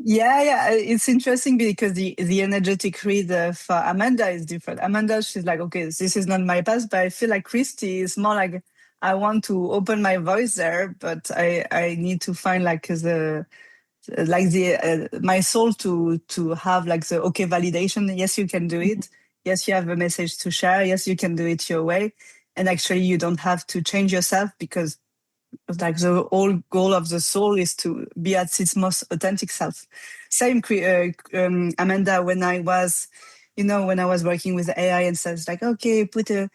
Yeah. It's interesting because the energetic read for Amanda is different. Amanda, she's like, okay, this is not my past, but I feel like Christy is more like, I want to open my voice there, but I need to find like my soul to have like the okay validation. Yes, you can do it. Yes, you have a message to share. Yes, you can do it your way. And actually, you don't have to change yourself because like the whole goal of the soul is to be at its most authentic self. Same, Amanda, when I was working with AI and says like, okay, put a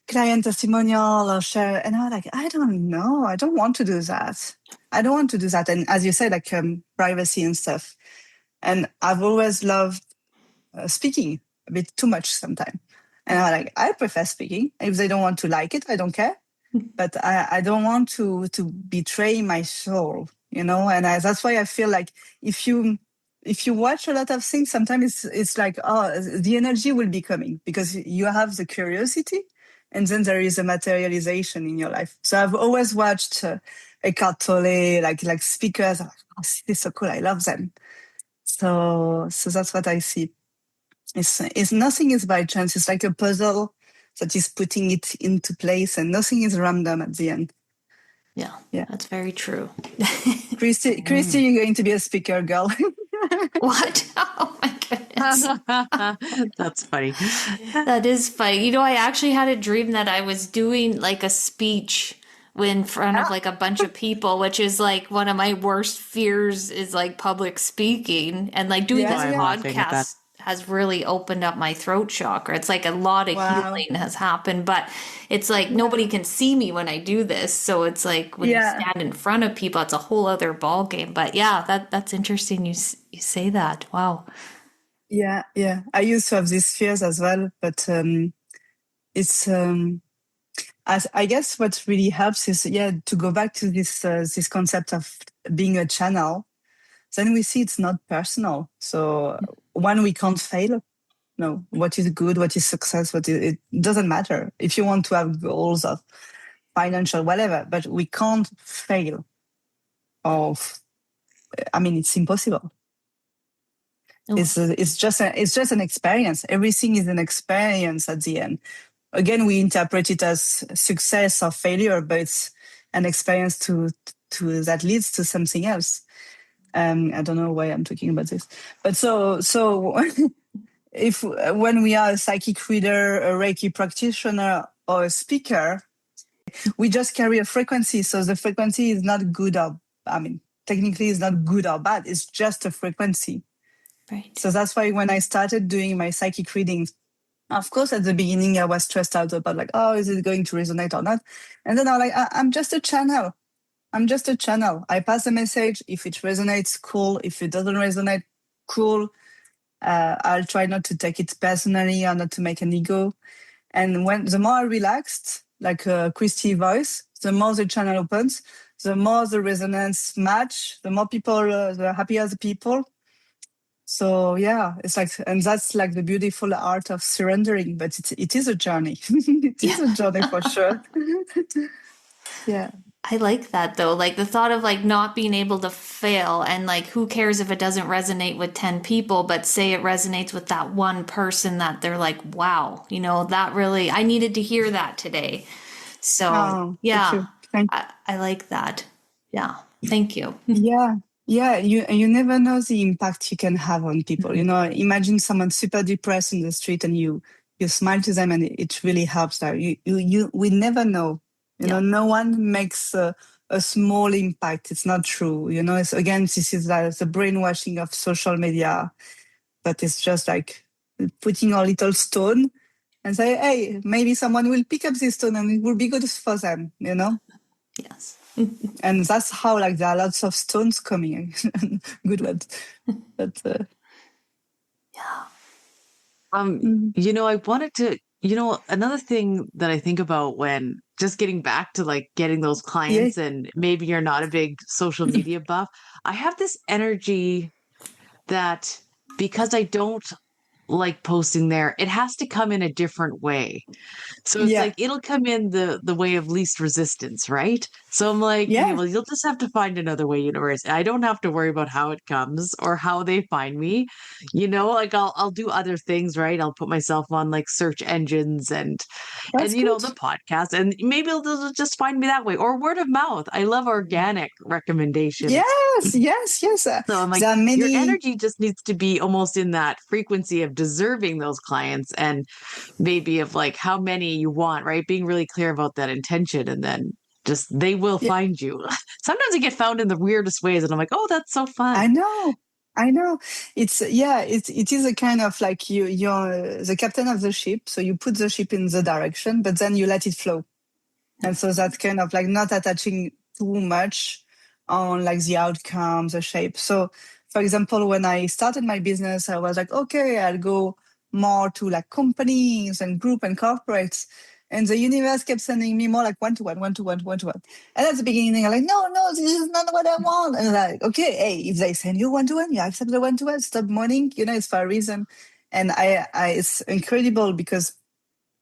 client testimonial or share. And I was like, I don't know. I don't want to do that. And as you said, like privacy and stuff. And I've always loved speaking a bit too much sometimes. And I prefer speaking. If they don't want to like it, I don't care. But I don't want to betray my soul, And that's why I feel like if you watch a lot of things, sometimes it's like, oh, the energy will be coming because you have the curiosity, and then there is a materialization in your life. So I've always watched Eckhart Tolle, like speakers. I'm like, oh, this is so cool. I love them. So that's what I see. It's nothing is by chance. It's like a puzzle that is putting it into place, and nothing is random at the end. Yeah, that's very true. Christy, you're going to be a speaker, girl. What? Oh my goodness. That's funny. That is funny. I actually had a dream that I was doing like a speech in front of like a bunch of people, which is like one of my worst fears is like public speaking, and like doing this podcast has really opened up my throat chakra. It's like a lot of healing has happened, but it's like nobody can see me when I do this. So it's like when you stand in front of people, it's a whole other ball game. But yeah, that's interesting. you say that. Wow. Yeah, yeah. I used to have these fears as well, but it's as I guess what really helps is to go back to this concept of being a channel. Then we see it's not personal. So one, we can't fail. No, what is good, what is success, it doesn't matter. If you want to have goals of financial, whatever, but we can't fail. It's impossible. Oh, It's just an experience. Everything is an experience at the end. Again, we interpret it as success or failure, but it's an experience to that leads to something else. I don't know why I'm talking about this, but so if when we are a psychic reader, a Reiki practitioner, or a speaker, we just carry a frequency. So the frequency is not good or, technically it's not good or bad. It's just a frequency. right. So that's why when I started doing my psychic readings, of course, at the beginning, I was stressed out about like, oh, is it going to resonate or not? And then I'm like, I'm just a channel. I'm just a channel. I pass a message. If it resonates, cool. If it doesn't resonate, cool. I'll try not to take it personally or not to make an ego. And when the more I relaxed, like a Christy voice, the more the channel opens, the more the resonance match, the more people, the happier the people. So yeah, it's like, and that's like the beautiful art of surrendering, but it is a journey. It is a journey for sure. Yeah. I like that though. Like the thought of like not being able to fail and like who cares if it doesn't resonate with 10 people, but say it resonates with that one person that they're like, wow, that really, I needed to hear that today. So Oh, thank yeah, you. Thank I like that. Yeah. Thank you. Yeah. Yeah. You never know the impact you can have on people. Imagine someone super depressed in the street and you smile to them and it really helps that we never know. Yeah. No one makes a small impact. It's not true. It's again, this is like the brainwashing of social media, but it's just like putting a little stone and say, hey, maybe someone will pick up this stone and it will be good for them. Yes. And that's how like there are lots of stones coming. Good ones. But Yeah. mhm. I wanted to, another thing that I think about when just getting back to like getting those Yeah, clients, and maybe you're not a big social media buff, I have this energy that because I don't like posting there, it has to come in a different way. So it's yeah, like it'll come in the way of least resistance, right? So I'm like, okay, yeah, well, you'll just have to find another way, universe. I don't have to worry about how it comes or how they find me. Like I'll do other things, right? I'll put myself on like search engines and that's good. the podcast, and maybe they'll just find me that way, or word of mouth. I love organic recommendations. Yes, yes, yes. So I'm like, There are your many. energy just needs to be almost in that frequency of deserving those clients, and maybe of like how many you want, right? Being really clear about that intention, and then just they will Yeah, find you. Sometimes I get found in the weirdest ways, and I'm like, oh, that's so I fun. know. I know. It is a kind of like you're the captain of the ship. So you put the ship in the direction, but then you let it flow. And so that's kind of like not attaching too much on like the outcome, the shape. So for example, when I started my business, I was like, okay, I'll go more to like companies and group and corporates. And the universe kept sending me more like one to one, one to one, one to one. And at the beginning, I'm like, no, no, this is not what I want. And like, okay, hey, if they send you one to one, you accept the one to one, stop mourning, it's for a reason. And it's incredible because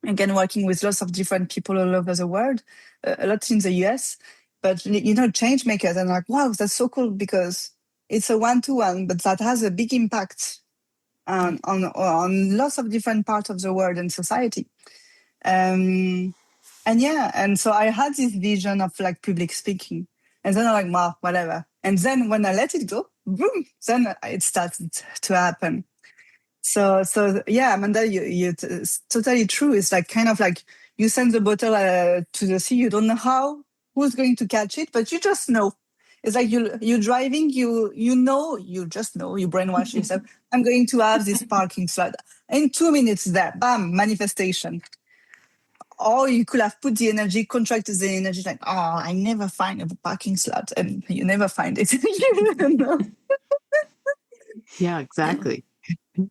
again, working with lots of different people all over the world, a lot in the US, but change makers. And like, wow, that's so cool because it's a one-to-one, but that has a big impact on lots of different parts of the world and society. And so I had this vision of like public speaking. And then I'm like, wow, whatever. And then when I let it go, boom, then it started to happen. So yeah, Amanda, it's totally true. It's like kind of like you send the bottle to the sea. You don't know who's going to catch it, but you just know. It's like you're driving. You just know. You brainwash yourself. I'm going to have this parking slot in 2 minutes. There, bam, manifestation. Or you could have put the energy, contracted the energy, like, oh, I never find a parking slot, and you never find it. You don't know. Yeah, exactly.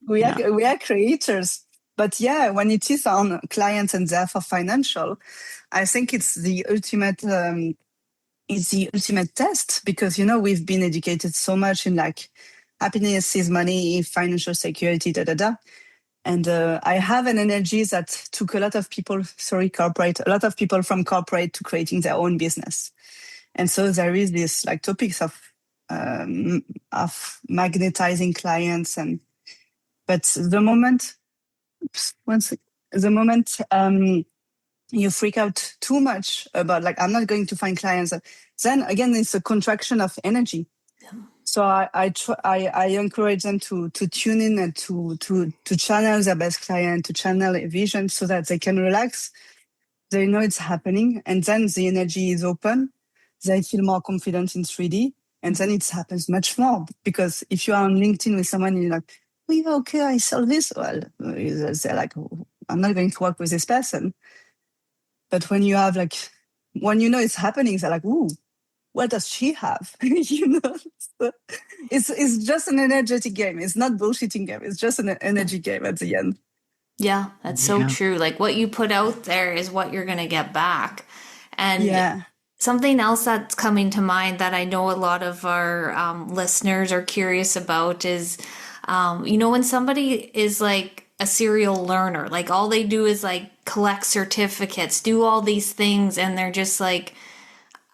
Yeah. We are creators. But yeah, when it is on clients and therefore financial, I think it's the ultimate test because we've been educated so much in like happiness is money, financial security, da da da. And I have an energy that took a lot of people, a lot of people from corporate to creating their own business. And so there is this like topics of magnetizing clients but the moment the moment you freak out too much about like I'm not going to find clients, then again it's a contraction of energy. So I encourage them to tune in and to channel their best client, to channel a vision so that they can relax. They know it's happening, and then the energy is open. They feel more confident in 3D, and then it happens much more. Because if you are on LinkedIn with someone and you're like, oh, yeah, okay, I sell this. Well, they're like, oh, I'm not going to work with this person. But when you have like, when you know it's happening, they're like, ooh, what does she have? So it's just an energetic game. It's not bullshitting game. It's just an energy game at the end. Yeah, that's so true. Like what you put out there is what you're going to get back. And something else that's coming to mind that I know a lot of our listeners are curious about is, when somebody is like a serial learner, like all they do is like collect certificates, do all these things, and they're just like,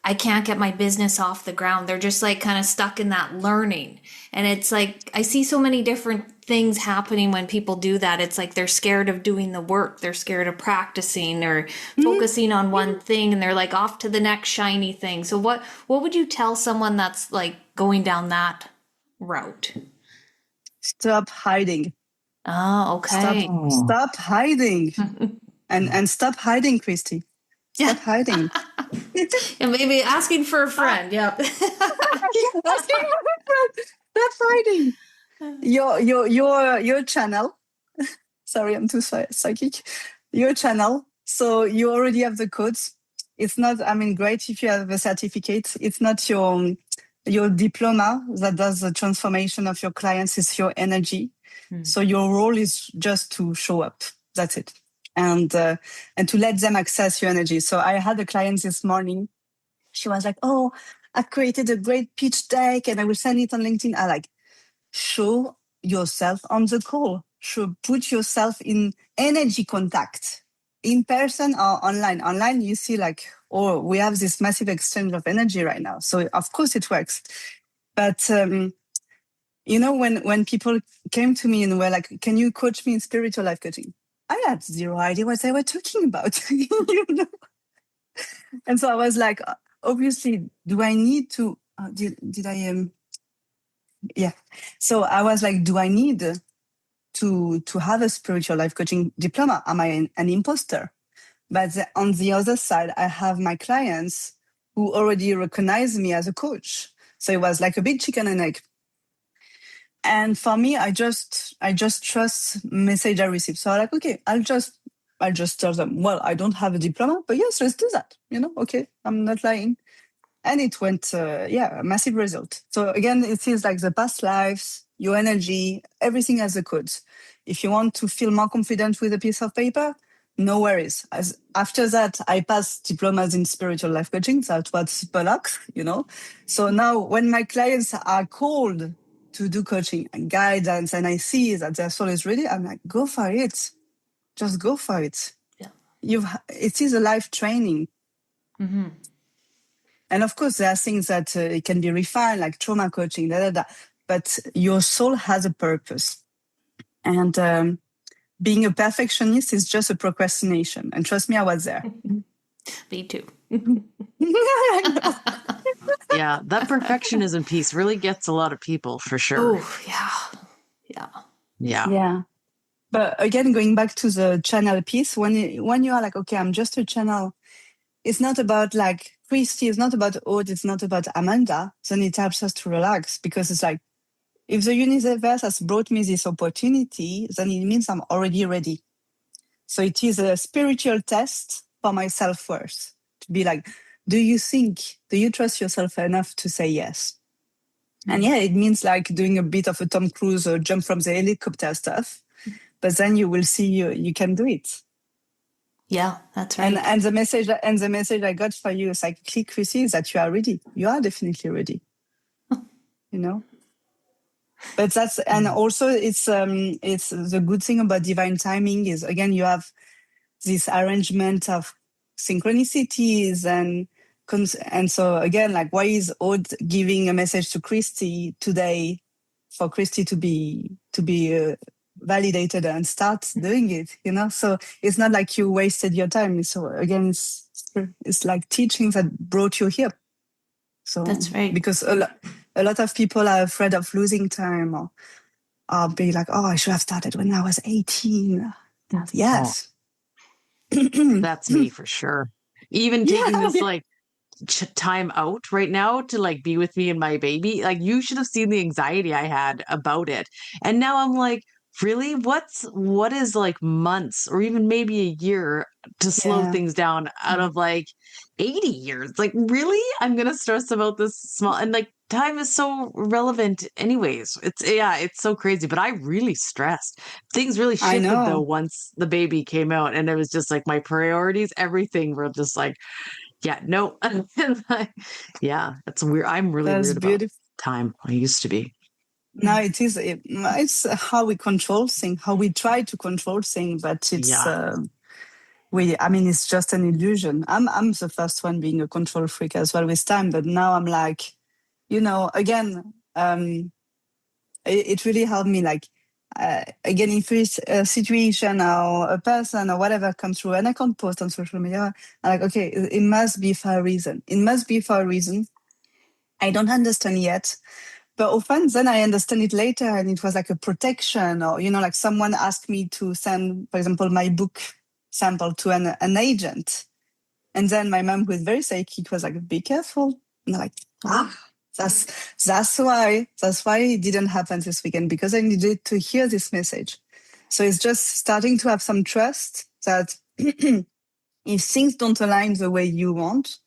I can't get my business off the ground. They're just like kind of stuck in that learning. And it's like, I see so many different things happening when people do that. It's like they're scared of doing the work. They're scared of practicing or focusing on one thing, and they're like off to the next shiny thing. So what would you tell someone that's like going down that route? Stop hiding. Oh, okay. Stop hiding. and stop hiding, Christy. Stop hiding. And maybe asking for a friend. Yep. Asking for a friend. Stop hiding. Your channel. Sorry, I'm too psychic. Your channel. So you already have the codes. It's not, great if you have a certificate. It's not your diploma that does the transformation of your clients. It's your energy. So your role is just to show up. That's it. And to let them access your energy. So I had a client this morning. She was like, oh, I created a great pitch deck and I will send it on LinkedIn. I like, show yourself on the call. Put yourself in energy contact in person or online. Online, you see like, oh, we have this massive exchange of energy right now. So of course it works. But, when people came to me and were like, can you coach me in spiritual life coaching? I had zero idea what they were talking about. And so I was like, obviously, do I need to, did I, yeah. So I was like, do I need to have a spiritual life coaching diploma? Am I an imposter? But on the other side, I have my clients who already recognize me as a coach. So it was like a big chicken and egg. And for me, I just trust message I receive. So I'm like, okay, I'll just tell them, well, I don't have a diploma, but yes, let's do that. Okay, I'm not lying. And it went, a massive result. So again, it is like the past lives, your energy, everything has a code. If you want to feel more confident with a piece of paper, no worries. After that, I passed diplomas in spiritual life coaching. That's what's Pollock, So now when my clients are called to do coaching and guidance, and I see that their soul is ready, I'm like, go for it. Just go for it. Yeah. It is a life training. Mm-hmm. And of course, there are things that it can be refined, like trauma coaching, but your soul has a purpose. And being a perfectionist is just a procrastination. And trust me, I was there. Me too. Yeah, that perfectionism piece really gets a lot of people for sure. Oh, yeah. Yeah. But again, going back to the channel piece, when you are like, okay, I'm just a channel, it's not about like Christy, it's not about Aude, it's not about Amanda, then it helps us to relax because it's like, if the universe has brought me this opportunity, then it means I'm already ready. So it is a spiritual test for my self-worth to be like, do you trust yourself enough to say yes? And yeah, it means like doing a bit of a Tom Cruise or jump from the helicopter stuff, but then you will see you can do it. Yeah, that's right. And the message I got for you psychically, Chrissy, is that you are ready. You are definitely ready. You know. But that's, and also it's the good thing about divine timing is, again, you have this arrangement of synchronicities and so again, like, why is Aude giving a message to Christy today for Christy to be validated and start doing it, you know? So it's not like you wasted your time. So again, it's like teachings that brought you here. So That's right. because a lot of people are afraid of losing time, or be like, oh, I should have started when I was 18. Yes. That's me for sure. Even taking this Yeah. like time out right now to like be with me and my baby, like you should have seen the anxiety I had about it. And now I'm like, really? What is like months or even maybe a year to slow Yeah. things down out of like 80 years? Like, really? I'm gonna stress about this small, and like time is so relevant anyways. It's so crazy. But I really stressed. Things really I shifted though know. once the baby came out, and it was just like my priorities, everything were just like, yeah, no. Yeah, that's weird. I'm really That's weird about beautiful. time. I used to be. Now it's how we control things, how we try to control things, but it's Yeah. I mean, it's just an illusion. I'm the first one being a control freak as well with time, but now I'm like, you know, again, it really helped me, like, again, if it's a situation or a person or whatever comes through and I can't post on social media, I'm like, okay, it must be for a reason. It must be for a reason. I don't understand yet. But often then I understand it later, and it was like a protection, or, you know, like someone asked me to send, for example, my book sample to an agent. And then my mom, who is very psychic, was like, be careful. And I'm like, that's why it didn't happen this weekend, because I needed to hear this message. So it's just starting to have some trust that if things don't align the way you want,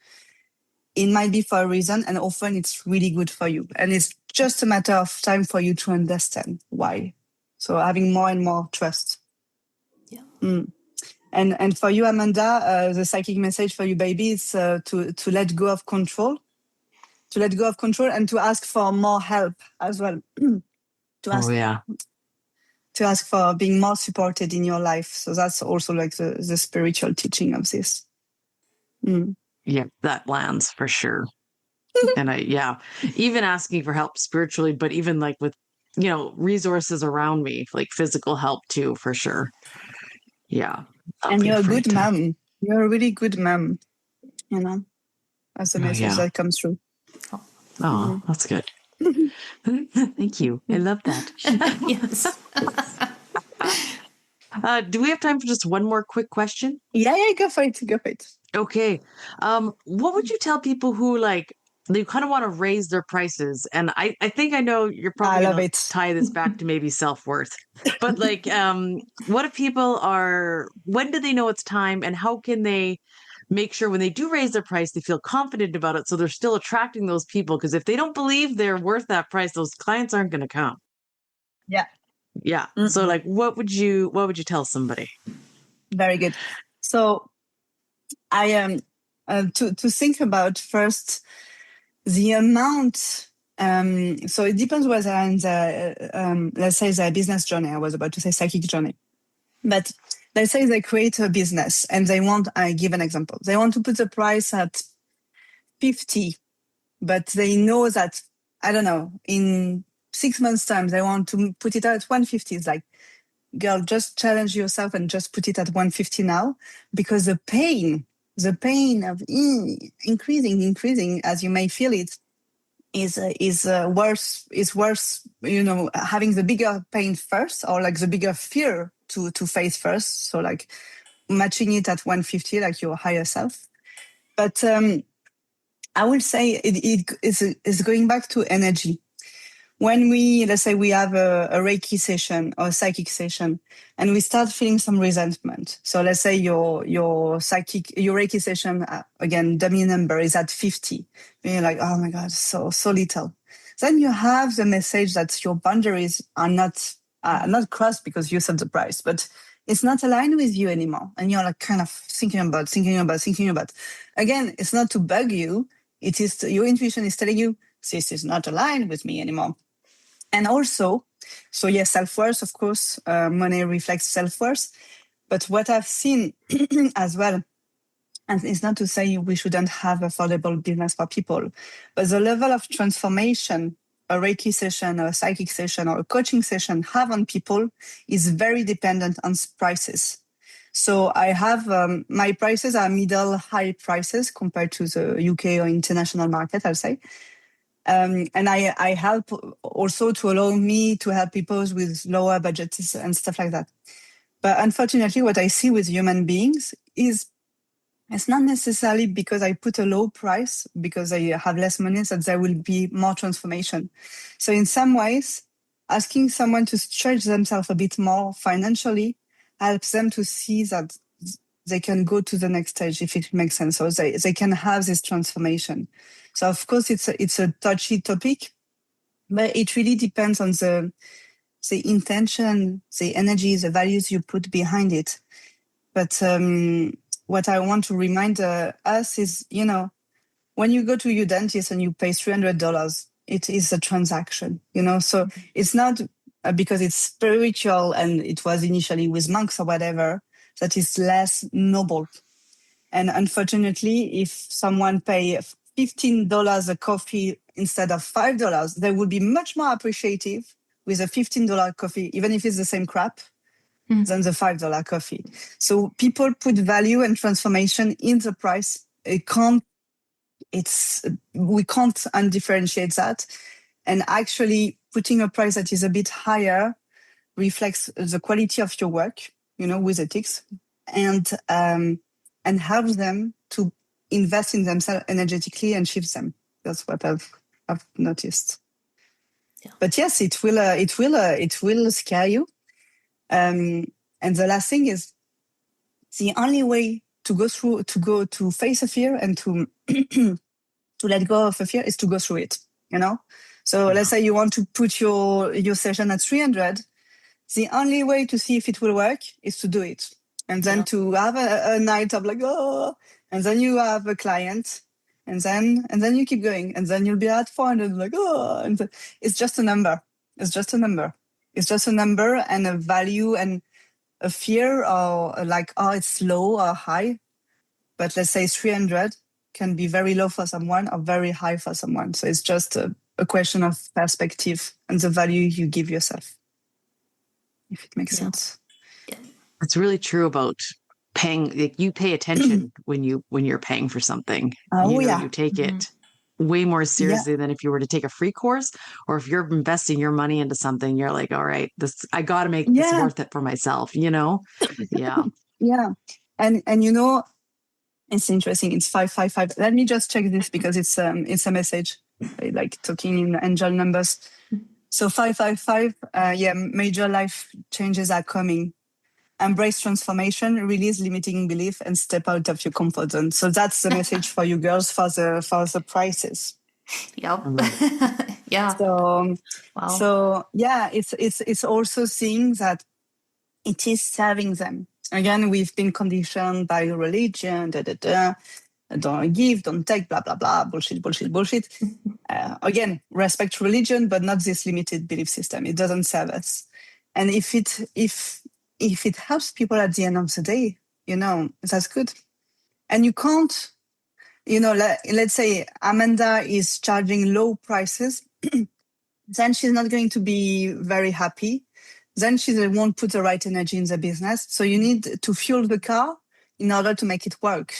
it might be for a reason, and often it's really good for you. And it's just a matter of time for you to understand why. So having more and more trust. Yeah. And for you, Amanda, the psychic message for you, baby, is to let go of control, and to ask for more help as well. To ask for being more supported in your life. So that's also like the spiritual teaching of this. Yeah, that lands for sure. And even asking for help spiritually, but even like with, resources around me, like physical help too, for sure. Yeah. And you're a good mom. You're a really good mom, as the message that comes through. Oh, that's good. Thank you. I love that. Yes. Do we have time for just one more quick question? Yeah, go for it. Okay. What would you tell people who they kind of want to raise their prices? And I think I know you're probably going to tie this back to maybe self-worth, but what if people when do they know it's time, and how can they make sure when they do raise their price, they feel confident about it, so they're still attracting those people? Because if they don't believe they're worth that price, those clients aren't going to come. Yeah. Yeah. Mm-hmm. So what would you tell somebody? Very good. So I am to think about first the amount. So it depends whether in the let's say the business journey. I was about to say psychic journey, but let's say they create a business and they want. I give an example. They want to put the price at 50, but they know that, I don't know, in 6 months' time they want to put it at 150. It's like, girl, just challenge yourself and just put it at 150 now, because the pain of increasing as you may feel it is worse, having the bigger pain first, or like the bigger fear to face first. So like matching it at 150, like your higher self. But I will say it is going back to energy. When let's say we have a Reiki session or a psychic session, and we start feeling some resentment. So let's say your Reiki session, again, dummy number is at 50. And you're like, oh my God, so little. then you have the message that your boundaries are not crossed because you set the price, but it's not aligned with you anymore. And you're like kind of thinking about. Again, it's not to bug you. It is your intuition is telling you this is not aligned with me anymore. And also, so yes, self-worth, of course, money reflects self-worth. But what I've seen as well, and it's not to say we shouldn't have affordable business for people, but the level of transformation a Reiki session, or a psychic session, or a coaching session have on people is very dependent on prices. So I have my prices are middle high prices compared to the UK or international market, I'll say. And I help also to allow me to help people with lower budgets and stuff like that. But unfortunately, what I see with human beings is it's not necessarily because I put a low price, because I have less money, that there will be more transformation. So in some ways, asking someone to stretch themselves a bit more financially helps them to see that they can go to the next stage, if it makes sense. So they can have this transformation. So of course, it's a touchy topic, but it really depends on the intention, the energy, the values you put behind it. But what I want to remind us is, when you go to your dentist and you pay $300, it is a transaction, so it's not because it's spiritual and it was initially with monks or whatever, that is less noble. And unfortunately, if someone pay $15 a coffee instead of $5, they would be much more appreciative with a $15 coffee, even if it's the same crap, than the $5 coffee. So people put value and transformation in the price. We can't undifferentiate that. And actually putting a price that is a bit higher reflects the quality of your work, with ethics, and helps them to invest in themselves energetically and shift them. That's what I've noticed. Yeah. But yes, it will scare you. And the last thing is, the only way to face a fear and to to let go of a fear is to go through it, So let's say you want to put your session at 300. The only way to see if it will work is to do it. And then to have a night of like, oh, and then you have a client, and then you keep going, and then you'll be at 400, like, oh, and it's just a number. It's just a number. It's just a number and a value and a fear, or like, oh, it's low or high. But let's say 300 can be very low for someone or very high for someone. So it's just a question of perspective and the value you give yourself, if it makes sense. Yeah. It's really true about paying. Like, you pay attention when you're paying for something. You take it way more seriously than if you were to take a free course, or if you're investing your money into something, you're like, all right, I got to make this worth it for myself, Yeah. Yeah. And it's interesting. It's 555. Let me just check this because it's a message. I like talking in angel numbers. So 555, major life changes are coming. Embrace transformation, release limiting belief, and step out of your comfort zone. So that's the message for you girls for the prices. Yep. Yeah. So, wow. So yeah, it's also seeing that it is serving them. Again, we've been conditioned by religion, don't give, don't take, blah, blah, blah, bullshit. Again, respect religion, but not this limited belief system. It doesn't serve us. And if it helps people at the end of the day, that's good. And you can't, let's say Amanda is charging low prices, then she's not going to be very happy. Then she won't put the right energy in the business. So you need to fuel the car in order to make it work.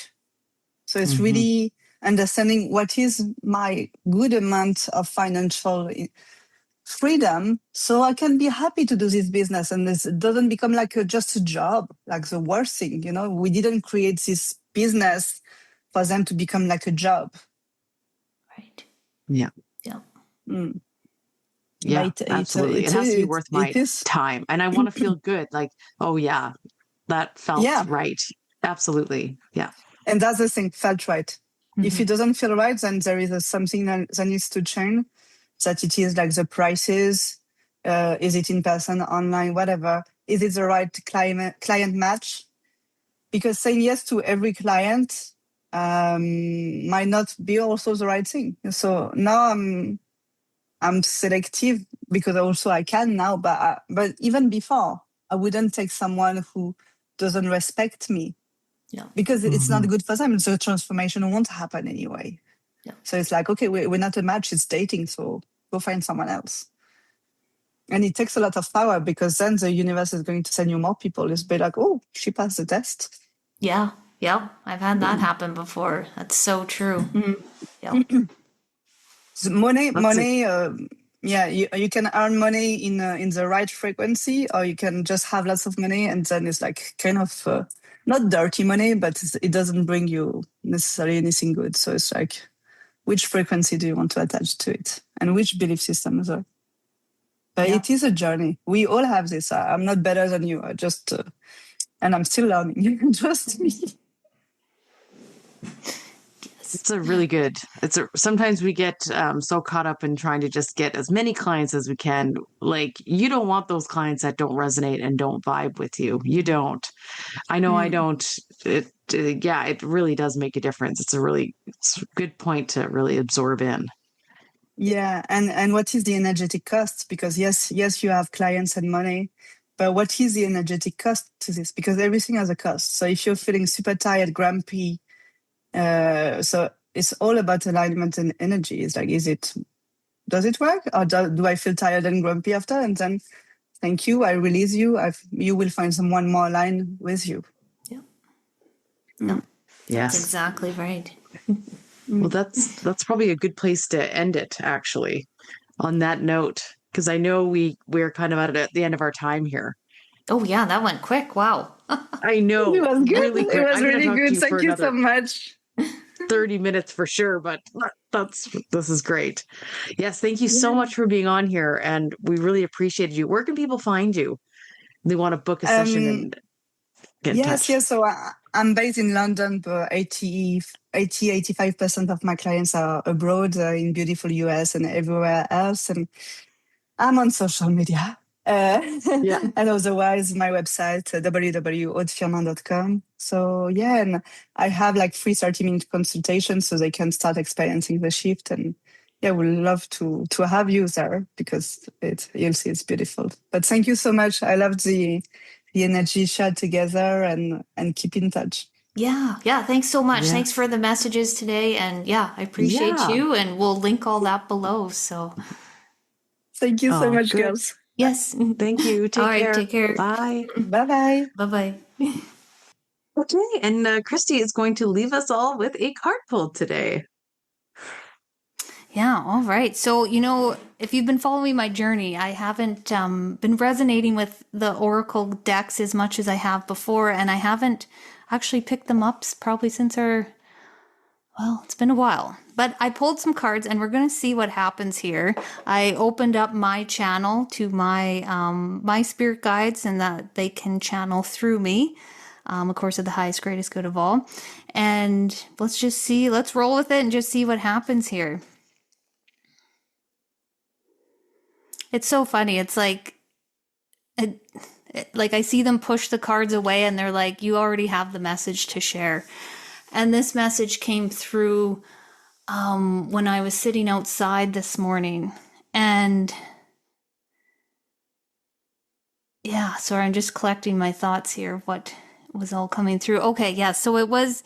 So it's really understanding what is my good amount of financial freedom, so I can be happy to do this business, and this doesn't become like just a job, like the worst thing. We didn't create this business for them to become like a job. Right. Yeah. Yeah. Yeah, absolutely. It has to be worth my time, and I want to feel good. Like, oh yeah, that felt right. Absolutely. Yeah. And that's the thing, felt right. If it doesn't feel right, then there is something that needs to change. that it is like the prices, is it in person, online, whatever, is it the right client match? Because saying yes to every client might not be also the right thing. So now I'm selective because also I can now, but even before I wouldn't take someone who doesn't respect me Yeah. because it's not good for them. So transformation won't happen anyway. Yeah. So it's like, okay, we're not a match, it's dating. So go find someone else. And it takes a lot of power because then the universe is going to send you more people. It's be like, oh, she passed the test. Yeah. Yep. I've had that happen before. That's so true. Yep. Money. Yeah, you can earn money in the right frequency, or you can just have lots of money, and then it's like kind of not dirty money, but it doesn't bring you necessarily anything good. So it's like, which frequency do you want to attach to it, and which belief system as well. But Yeah. it is a journey. We all have this. I'm not better than you. I just and I'm still learning. Trust me. It's a really good. Sometimes we get so caught up in trying to just get as many clients as we can. Like, you don't want those clients that don't resonate and don't vibe with you. You don't. I know I don't. It really does make a difference. It's a good point to really absorb in. Yeah, and what is the energetic cost? Because yes, you have clients and money, but what is the energetic cost to this? Because everything has a cost. So if you're feeling super tired, grumpy, so it's all about alignment and energy. It's like, does it work, or do I feel tired and grumpy after? And then, thank you, I release you. You will find someone more aligned with you. Yeah. No, Yes. that's exactly right. Well, that's probably a good place to end it, actually, on that note, because I know we're kind of at the end of our time here. Oh yeah, that went quick. Wow. I know, It was good. really quick. It was I'm going to really talk to good. you for Thank you so another much. 30 minutes for sure, but this is great. Yes, thank you so much for being on here, and we really appreciated you. Where can people find you? They want to book a session and get in touch. Yes. So I'm based in London, but 85% of my clients are abroad, in beautiful US and everywhere else. And I'm on social media. Yeah. And otherwise, my website, www.audefirmin.com. So yeah, and I have like free 30-minute consultations so they can start experiencing the shift. And yeah, we'd love to have you there because you'll see it's beautiful. But thank you so much. I love the energy shared together, and keep in touch. Yeah. Thanks so much. Yeah. Thanks for the messages today. And yeah, I appreciate Yeah. you. And we'll link all that below. So Thank you so Oh, much, good. girls. yes. Thank you. Take All right. care. Take care. Bye. Bye-bye. Bye-bye. Okay, and Christy is going to leave us all with a card pull today. Yeah, all right. So, if you've been following my journey, I haven't been resonating with the Oracle decks as much as I have before, and I haven't actually picked them up probably since it's been a while. But I pulled some cards, and we're going to see what happens here. I opened up my channel to my spirit guides, and that they can channel through me. Of course, of the highest, greatest good of all. And let's roll with it and just see what happens here. It's so funny. It's like I see them push the cards away and they're like, you already have the message to share. And this message came through when I was sitting outside this morning. And yeah, sorry, I'm just collecting my thoughts here. What was all coming through? Okay, yeah. So it was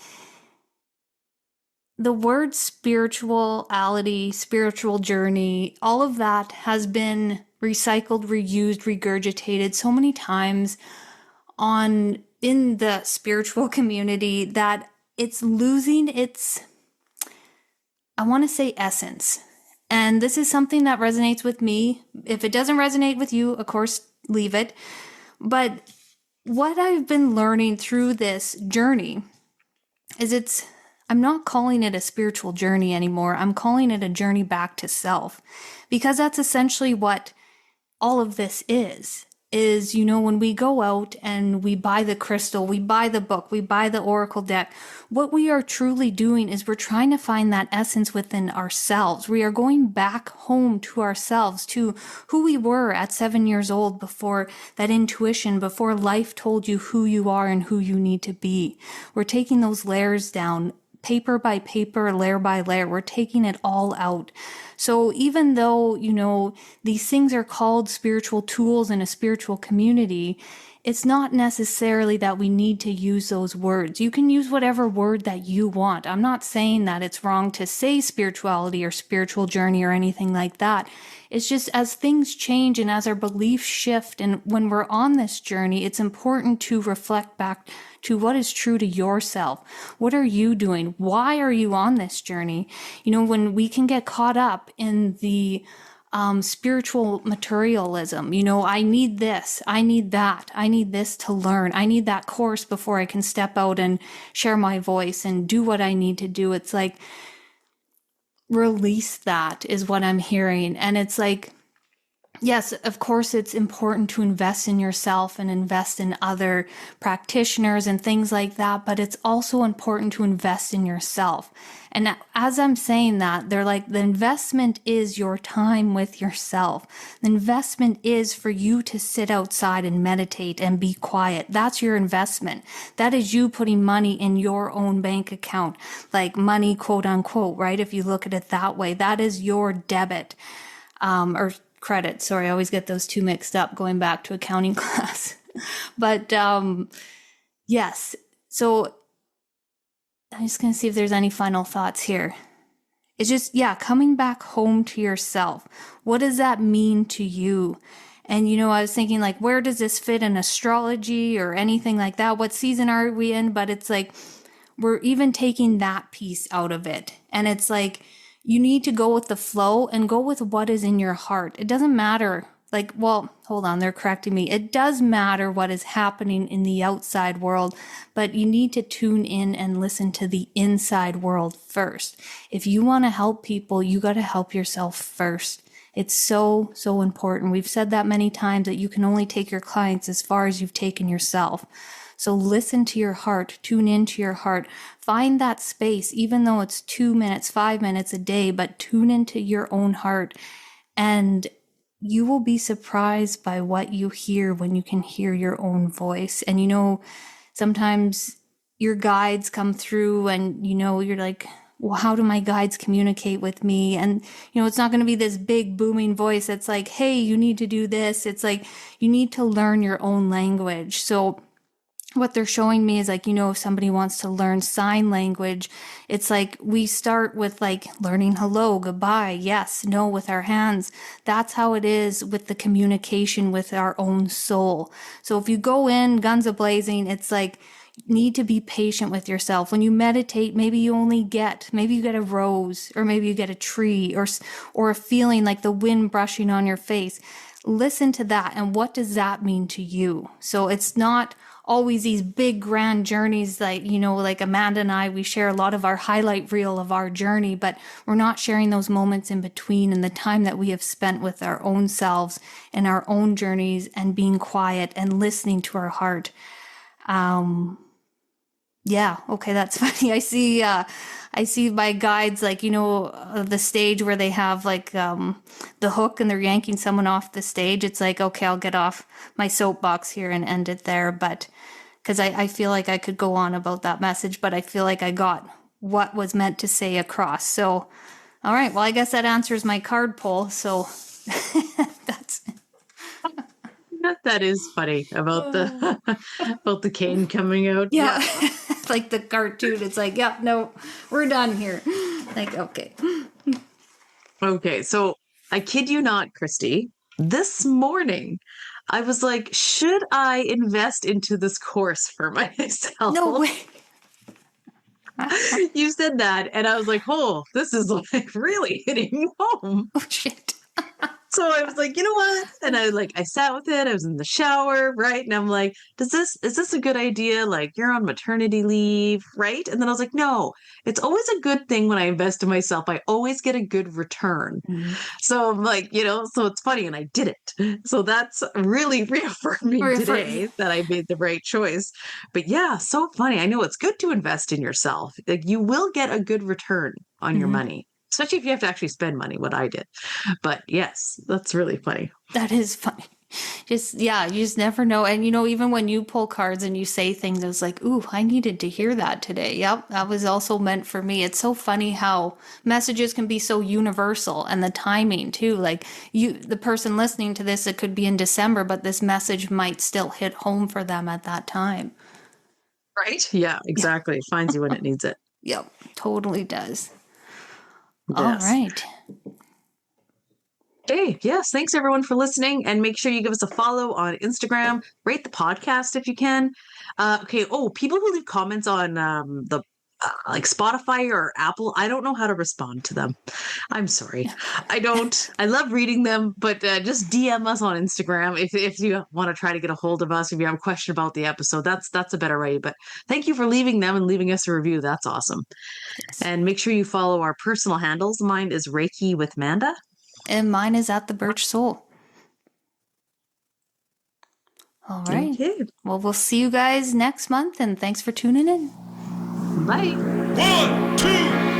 the word spirituality, spiritual journey, all of that has been recycled, reused, regurgitated so many times in the spiritual community that it's losing its, I want to say, essence. And this is something that resonates with me. If it doesn't resonate with you, of course, leave it. But what I've been learning through this journey is I'm not calling it a spiritual journey anymore. I'm calling it a journey back to self, because that's essentially what all of this is. is, when we go out and we buy the crystal, we buy the book, we buy the oracle deck, what we are truly doing is we're trying to find that essence within ourselves. We are going back home to ourselves, to who we were at 7 years old, before that intuition, before life told you who you are and who you need to be. We're taking those layers down, paper by paper, layer by layer. We're taking it all out. So even though, these things are called spiritual tools in a spiritual community, it's not necessarily that we need to use those words. You can use whatever word that you want. I'm not saying that it's wrong to say spirituality or spiritual journey or anything like that. It's just as things change and as our beliefs shift, and when we're on this journey, it's important to reflect back to what is true to yourself. What are you doing? Why are you on this journey? When we can get caught up in the spiritual materialism, I need this, I need that, I need this to learn, I need that course before I can step out and share my voice and do what I need to do. It's like, release that is what I'm hearing. And it's like, yes, of course, it's important to invest in yourself and invest in other practitioners and things like that, but it's also important to invest in yourself. And as I'm saying that, they're like, the investment is your time with yourself. The investment is for you to sit outside and meditate and be quiet. That's your investment. That is you putting money in your own bank account, like money, quote unquote, right? If you look at it that way, that is your debit, or credit. Sorry, I always get those two mixed up going back to accounting class. But yes, so I'm just going to see if there's any final thoughts here. It's just, coming back home to yourself. What does that mean to you? And, I was thinking, like, where does this fit in astrology or anything like that? What season are we in? But it's like, we're even taking that piece out of it. And it's like, you need to go with the flow and go with what is in your heart. It doesn't matter. Like, well, hold on, they're correcting me. It does matter what is happening in the outside world, but you need to tune in and listen to the inside world first. If you want to help people, you got to help yourself first. It's so, so important. We've said that many times, that you can only take your clients as far as you've taken yourself. So listen to your heart, tune into your heart, find that space, even though it's 2 minutes, 5 minutes a day, but tune into your own heart, and you will be surprised by what you hear when you can hear your own voice. And sometimes your guides come through and you're like, well, how do my guides communicate with me? And it's not going to be this big booming voice that's like, hey, you need to do this. It's like, you need to learn your own language. So what they're showing me is like, if somebody wants to learn sign language, it's like we start with like learning hello, goodbye, yes, no with our hands. That's how it is with the communication with our own soul. So if you go in guns a-blazing, it's like, need to be patient with yourself. When you meditate, maybe you get a rose, or maybe you get a tree, or a feeling like the wind brushing on your face. Listen to that. And what does that mean to you? So it's not always these big grand journeys, like, like Amanda and I, we share a lot of our highlight reel of our journey, but we're not sharing those moments in between and the time that we have spent with our own selves and our own journeys and being quiet and listening to our heart. Yeah, okay, that's funny. I see my guides, like, the stage where they have like the hook and they're yanking someone off the stage. It's like, okay, I'll get off my soapbox here and end it there. But because I feel like I could go on about that message, but I feel like I got what was meant to say across. So, all right, well, I guess that answers my card pull. So that's That is funny about the about the cane coming out. yeah. Like the cartoon. It's like, yeah, no, we're done here. Like, okay. Okay, so I kid you not, Christy. This morning, I was like, should I invest into this course for myself? No way. You said that, and I was like, oh, this is like really hitting home. Oh, shit. So I was like, you know what? And I sat with it. I was in the shower, right? And I'm like, is this a good idea? Like, you're on maternity leave, right? And then I was like, no, it's always a good thing when I invest in myself. I always get a good return. Mhm. So I'm like, so it's funny. And I did it. So that's really reaffirming today that I made the right choice. But yeah, so funny. I know it's good to invest in yourself. Like, you will get a good return on your Mhm. money, especially if you have to actually spend money, what I did. But yes, that's really funny. That is funny. You just never know. And even when you pull cards and you say things, I was like, ooh, I needed to hear that today. Yep, that was also meant for me. It's so funny how messages can be so universal, and the timing too. Like, the person listening to this, it could be in December, but this message might still hit home for them at that time. Right? Yeah, exactly. It finds you when it needs it. Yep, totally does. All Yes. right. Hey, yes. Thanks everyone for listening. And make sure you give us a follow on Instagram. Rate the podcast if you can. Okay. Oh, people who leave comments on the like Spotify or Apple, I don't know how to respond to them. I'm sorry. I don't. I love reading them, but just DM us on Instagram if you want to try to get a hold of us. If you have a question about the episode, that's a better way. But thank you for leaving them and leaving us a review. That's awesome. Yes. And make sure you follow our personal handles. Mine is Reiki with Manda. And mine is at the Birch Soul. All right. Okay. Well, we'll see you guys next month, and thanks for tuning in. Bye. 1, 2,